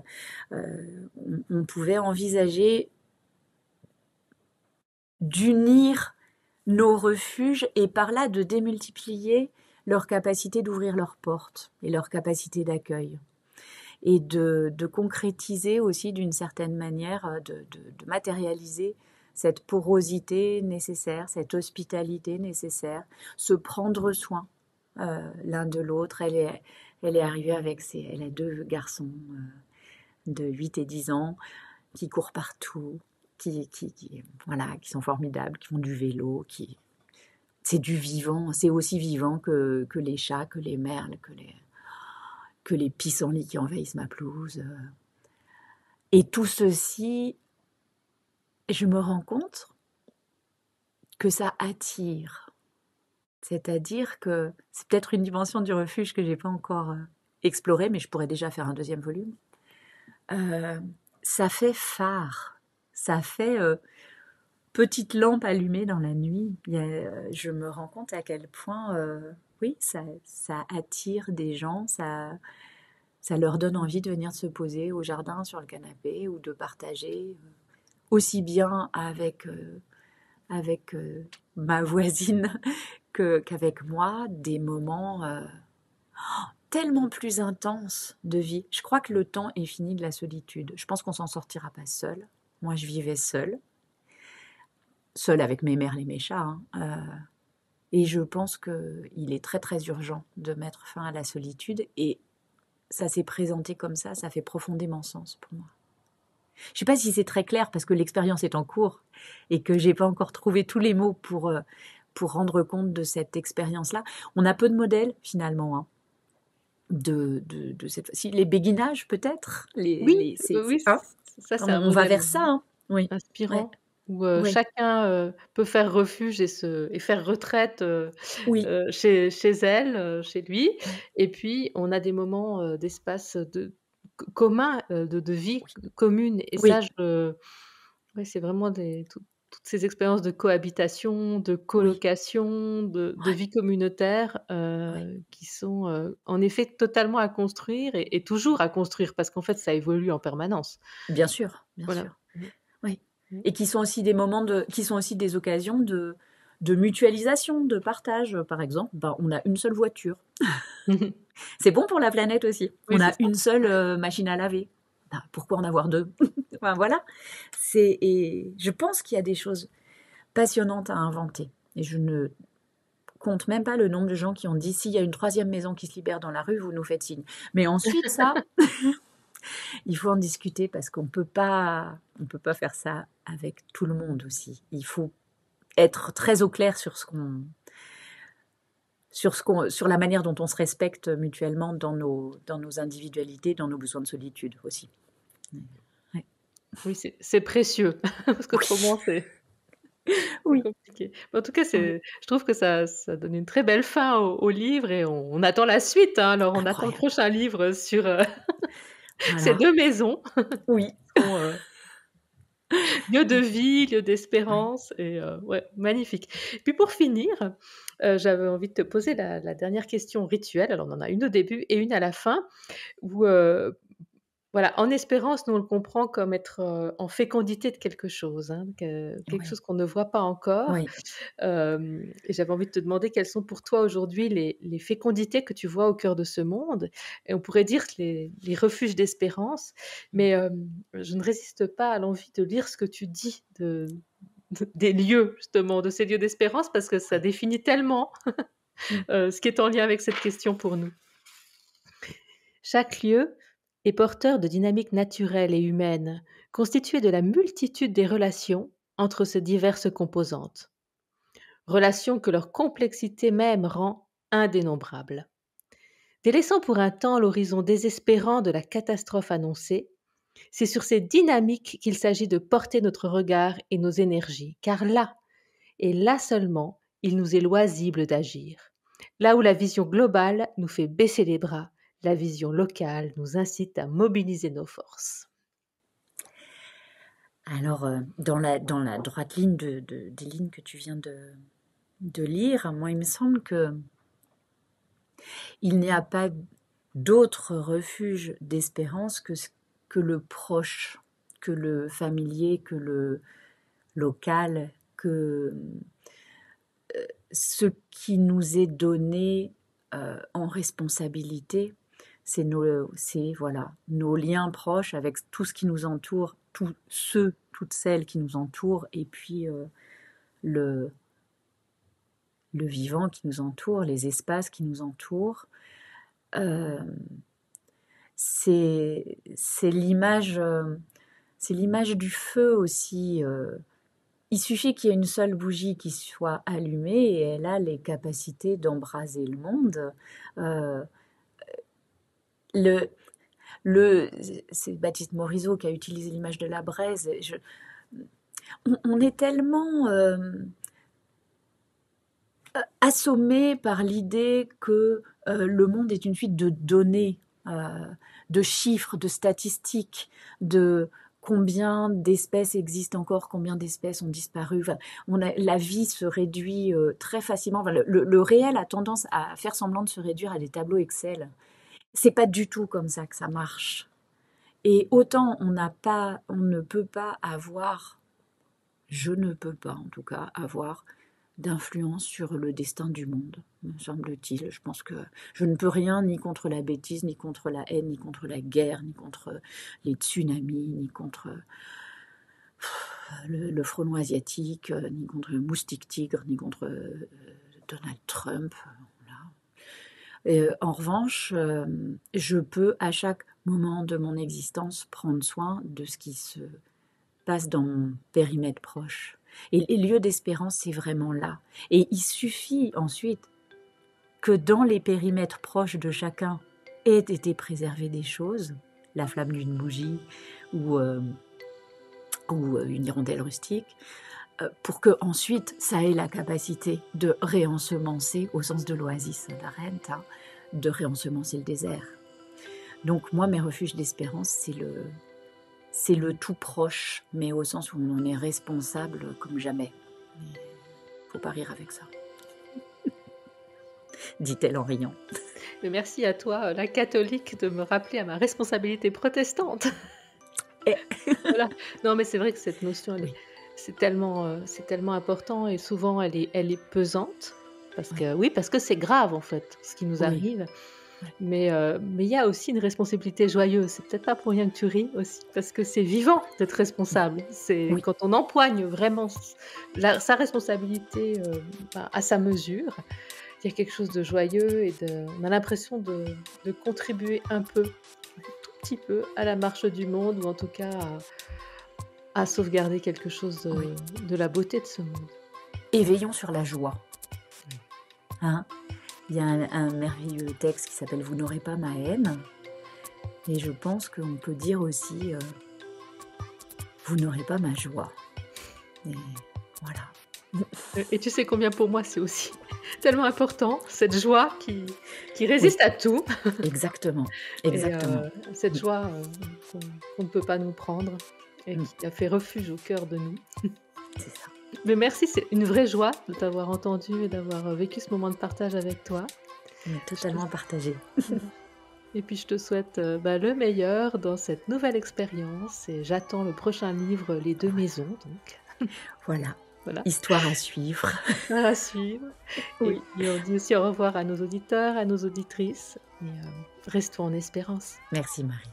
on pouvait envisager d'unir nos refuges et par là de démultiplier leur capacité d'ouvrir leurs portes et leur capacité d'accueil. Et de concrétiser aussi d'une certaine manière, de matérialiser cette porosité nécessaire, cette hospitalité nécessaire, se prendre soin l'un de l'autre. Elle est arrivée elle a 2 garçons de 8 et 10 ans qui courent partout, qui sont formidables, qui font du vélo, c'est du vivant, c'est aussi vivant que les chats, que les merles, que les pissenlits qui envahissent ma pelouse. Et tout ceci, je me rends compte que ça attire. C'est-à-dire que c'est peut-être une dimension du refuge que je n'ai pas encore explorée, mais je pourrais déjà faire un 2e volume. Ça fait phare, ça fait petite lampe allumée dans la nuit. Je me rends compte à quel point, oui, ça attire des gens, ça leur donne envie de venir se poser au jardin, sur le canapé, ou de partager aussi bien avec ma voisine qu'avec moi des moments tellement plus intenses de vie. Je crois que le temps est fini de la solitude. Je pense qu'on s'en sortira pas seul. Moi, je vivais seule avec mes merles et mes chats. Et je pense qu'il est très très urgent de mettre fin à la solitude. Et ça s'est présenté comme ça fait profondément sens pour moi. Je ne sais pas si c'est très clair parce que l'expérience est en cours et que je n'ai pas encore trouvé tous les mots pour rendre compte de cette expérience-là. On a peu de modèles finalement de cette fois-ci. Les béguinages peut-être. Oui, ça c'est un on va modèle vers ça. Oui. inspirant. Où chacun peut faire refuge et faire retraite chez elle, chez lui. Et puis, on a des moments d'espace commun, de vie commune. Et ça, c'est vraiment toutes ces expériences de cohabitation, de colocation, de vie communautaire qui sont en effet totalement à construire et toujours à construire parce qu'en fait, ça évolue en permanence. Bien sûr, bien sûr. Oui. Et qui sont aussi des moments qui sont aussi des occasions de mutualisation, de partage. Par exemple, on a une seule voiture. C'est bon pour la planète aussi. On a une seule machine à laver. Pourquoi en avoir 2 ? Enfin, voilà. Et je pense qu'il y a des choses passionnantes à inventer. Et je ne compte même pas le nombre de gens qui ont dit s'il y a une 3e maison qui se libère dans la rue, vous nous faites signe. Mais ensuite, ça, il faut en discuter parce qu'on peut pas faire ça avec tout le monde aussi. Il faut être très au clair sur la manière dont on se respecte mutuellement dans nos individualités, dans nos besoins de solitude aussi. Oui, c'est précieux parce qu'autrement C'est Oui, compliqué. En tout cas, oui, je trouve que ça donne une très belle fin au livre et on attend la suite, hein. Alors on attend le incroyable. prochain livre sur, ces Voilà. 2 maisons Oui. qui sont, lieu de Oui. vie, lieu Ouais. d'espérance et ouais, magnifique. Puis pour finir, j'avais envie de te poser la dernière question rituelle. Alors on en a une au début et une à la fin où, voilà, en espérance, nous on le comprend comme être, en fécondité de quelque chose, hein, quelque Oui. chose qu'on ne voit pas encore. Oui. Et j'avais envie de te demander quelles sont pour toi aujourd'hui les fécondités que tu vois au cœur de ce monde et on pourrait dire les refuges d'espérance. Mais, je ne résiste pas à l'envie de lire ce que tu dis de des lieux justement, de ces lieux d'espérance parce que ça Oui. définit tellement, Mmh. ce qui est en lien avec cette question pour nous. Chaque lieu est porteur de dynamiques naturelles et humaines, constituées de la multitude des relations entre ces diverses composantes. Relations que leur complexité même rend indénombrables. Délaissant pour un temps l'horizon désespérant de la catastrophe annoncée, c'est sur ces dynamiques qu'il s'agit de porter notre regard et nos énergies, car là, et là seulement, il nous est loisible d'agir. Là où la vision globale nous fait baisser les bras, la vision locale nous incite à mobiliser nos forces. Alors, dans la droite ligne des lignes que tu viens de lire, moi, il me semble que il n'y a pas d'autre refuge d'espérance que le proche, que le familier, que le local, que ce qui nous est donné en responsabilité, c'est voilà, nos liens proches avec tout ce qui nous entoure, tous ceux, toutes celles qui nous entourent, et puis le, le vivant qui nous entoure, les espaces qui nous entourent. Euh, c'est l'image, c'est l'image du feu aussi. Il suffit qu'il y ait une seule bougie qui soit allumée et elle a les capacités d'embraser le monde. Euh, le, c'est Baptiste Morisot qui a utilisé l'image de la braise. On est tellement assommé par l'idée que le monde est une suite de données, de chiffres, de statistiques, de combien d'espèces existent encore, combien d'espèces ont disparu. Enfin, la vie se réduit très facilement. Enfin, le réel a tendance à faire semblant de se réduire à des tableaux Excel. C'est pas du tout comme ça que ça marche. Et autant on ne peut pas avoir, je ne peux pas en tout cas avoir d'influence sur le destin du monde, me semble-t-il. Je pense que je ne peux rien ni contre la bêtise, ni contre la haine, ni contre la guerre, ni contre les tsunamis, ni contre le frelon asiatique, ni contre le moustique tigre, ni contre Donald Trump. En revanche, je peux à chaque moment de mon existence prendre soin de ce qui se passe dans mon périmètre proche. Et les lieux d'espérance, c'est vraiment là. Et il suffit ensuite que dans les périmètres proches de chacun aient été préservées des choses, la flamme d'une bougie ou une hirondelle rustique, pour que ensuite ça ait la capacité de réensemencer, au sens de l'oasis d'Arendt, hein, de réensemencer le désert. Donc moi, mes refuges d'espérance, c'est le tout proche, mais au sens où on en est responsable comme jamais. Il ne faut pas rire avec ça, dit-elle en riant. Mais merci à toi, la catholique, de me rappeler à ma responsabilité protestante. Et- Voilà. Non, mais c'est vrai que cette notion, Oui. c'est tellement important et souvent elle est pesante parce Oui. que oui, parce que c'est grave en fait, ce qui nous Oui. arrive. Ouais. Mais il y a aussi une responsabilité joyeuse. C'est peut-être pas pour rien que tu ris aussi, parce que c'est vivant d'être responsable. C'est Oui. quand on empoigne vraiment sa responsabilité à sa mesure, il y a quelque chose de joyeux et on a l'impression de contribuer un peu, un tout petit peu, à la marche du monde ou en tout cas à sauvegarder quelque chose Oui. de la beauté de ce monde. Éveillons sur la joie. Hein? Il y a un merveilleux texte qui s'appelle « Vous n'aurez pas ma haine ». Et je pense qu'on peut dire aussi « Vous n'aurez pas ma joie ». Et voilà. Et tu sais combien pour moi c'est aussi tellement important, cette joie qui résiste à tout. Exactement, Et exactement. cette joie qu'on ne peut pas nous prendre et qui a fait refuge au cœur de nous. C'est ça. Mais merci, c'est une vraie joie de t'avoir entendu et d'avoir vécu ce moment de partage avec toi. On est totalement partagé. Et puis je te souhaite le meilleur dans cette nouvelle expérience et j'attends le prochain livre, Les deux maisons. Donc. Voilà, Voilà, histoire à suivre. à suivre. Oui. Et on dit aussi au revoir à nos auditeurs, à nos auditrices. Et restons en espérance. Merci Marie.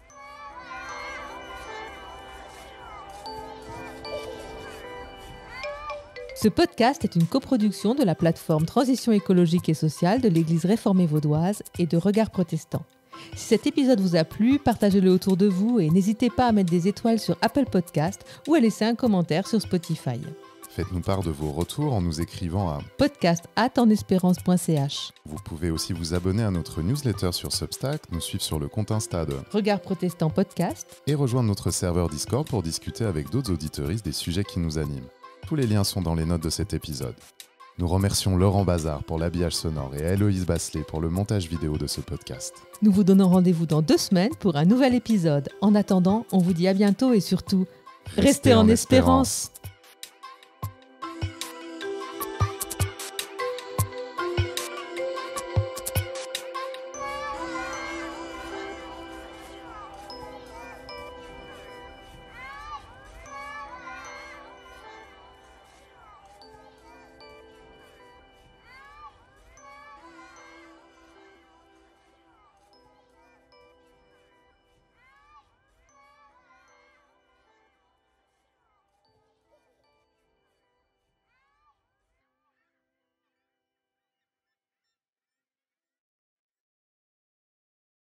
Ce podcast est une coproduction de la plateforme Transition écologique et sociale de l'Église réformée vaudoise et de Regard Protestant. Si cet épisode vous a plu, partagez-le autour de vous et n'hésitez pas à mettre des étoiles sur Apple Podcast ou à laisser un commentaire sur Spotify. Faites-nous part de vos retours en nous écrivant à podcast@enespérance.ch. Vous pouvez aussi vous abonner à notre newsletter sur Substack, nous suivre sur le compte Insta de Regard Protestant Podcast et rejoindre notre serveur Discord pour discuter avec d'autres auditeuristes des sujets qui nous animent. Tous les liens sont dans les notes de cet épisode. Nous remercions Laurent Bazard pour l'habillage sonore et Héloïse Basselet pour le montage vidéo de ce podcast. Nous vous donnons rendez-vous dans 2 semaines pour un nouvel épisode. En attendant, on vous dit à bientôt et surtout, restez en espérance.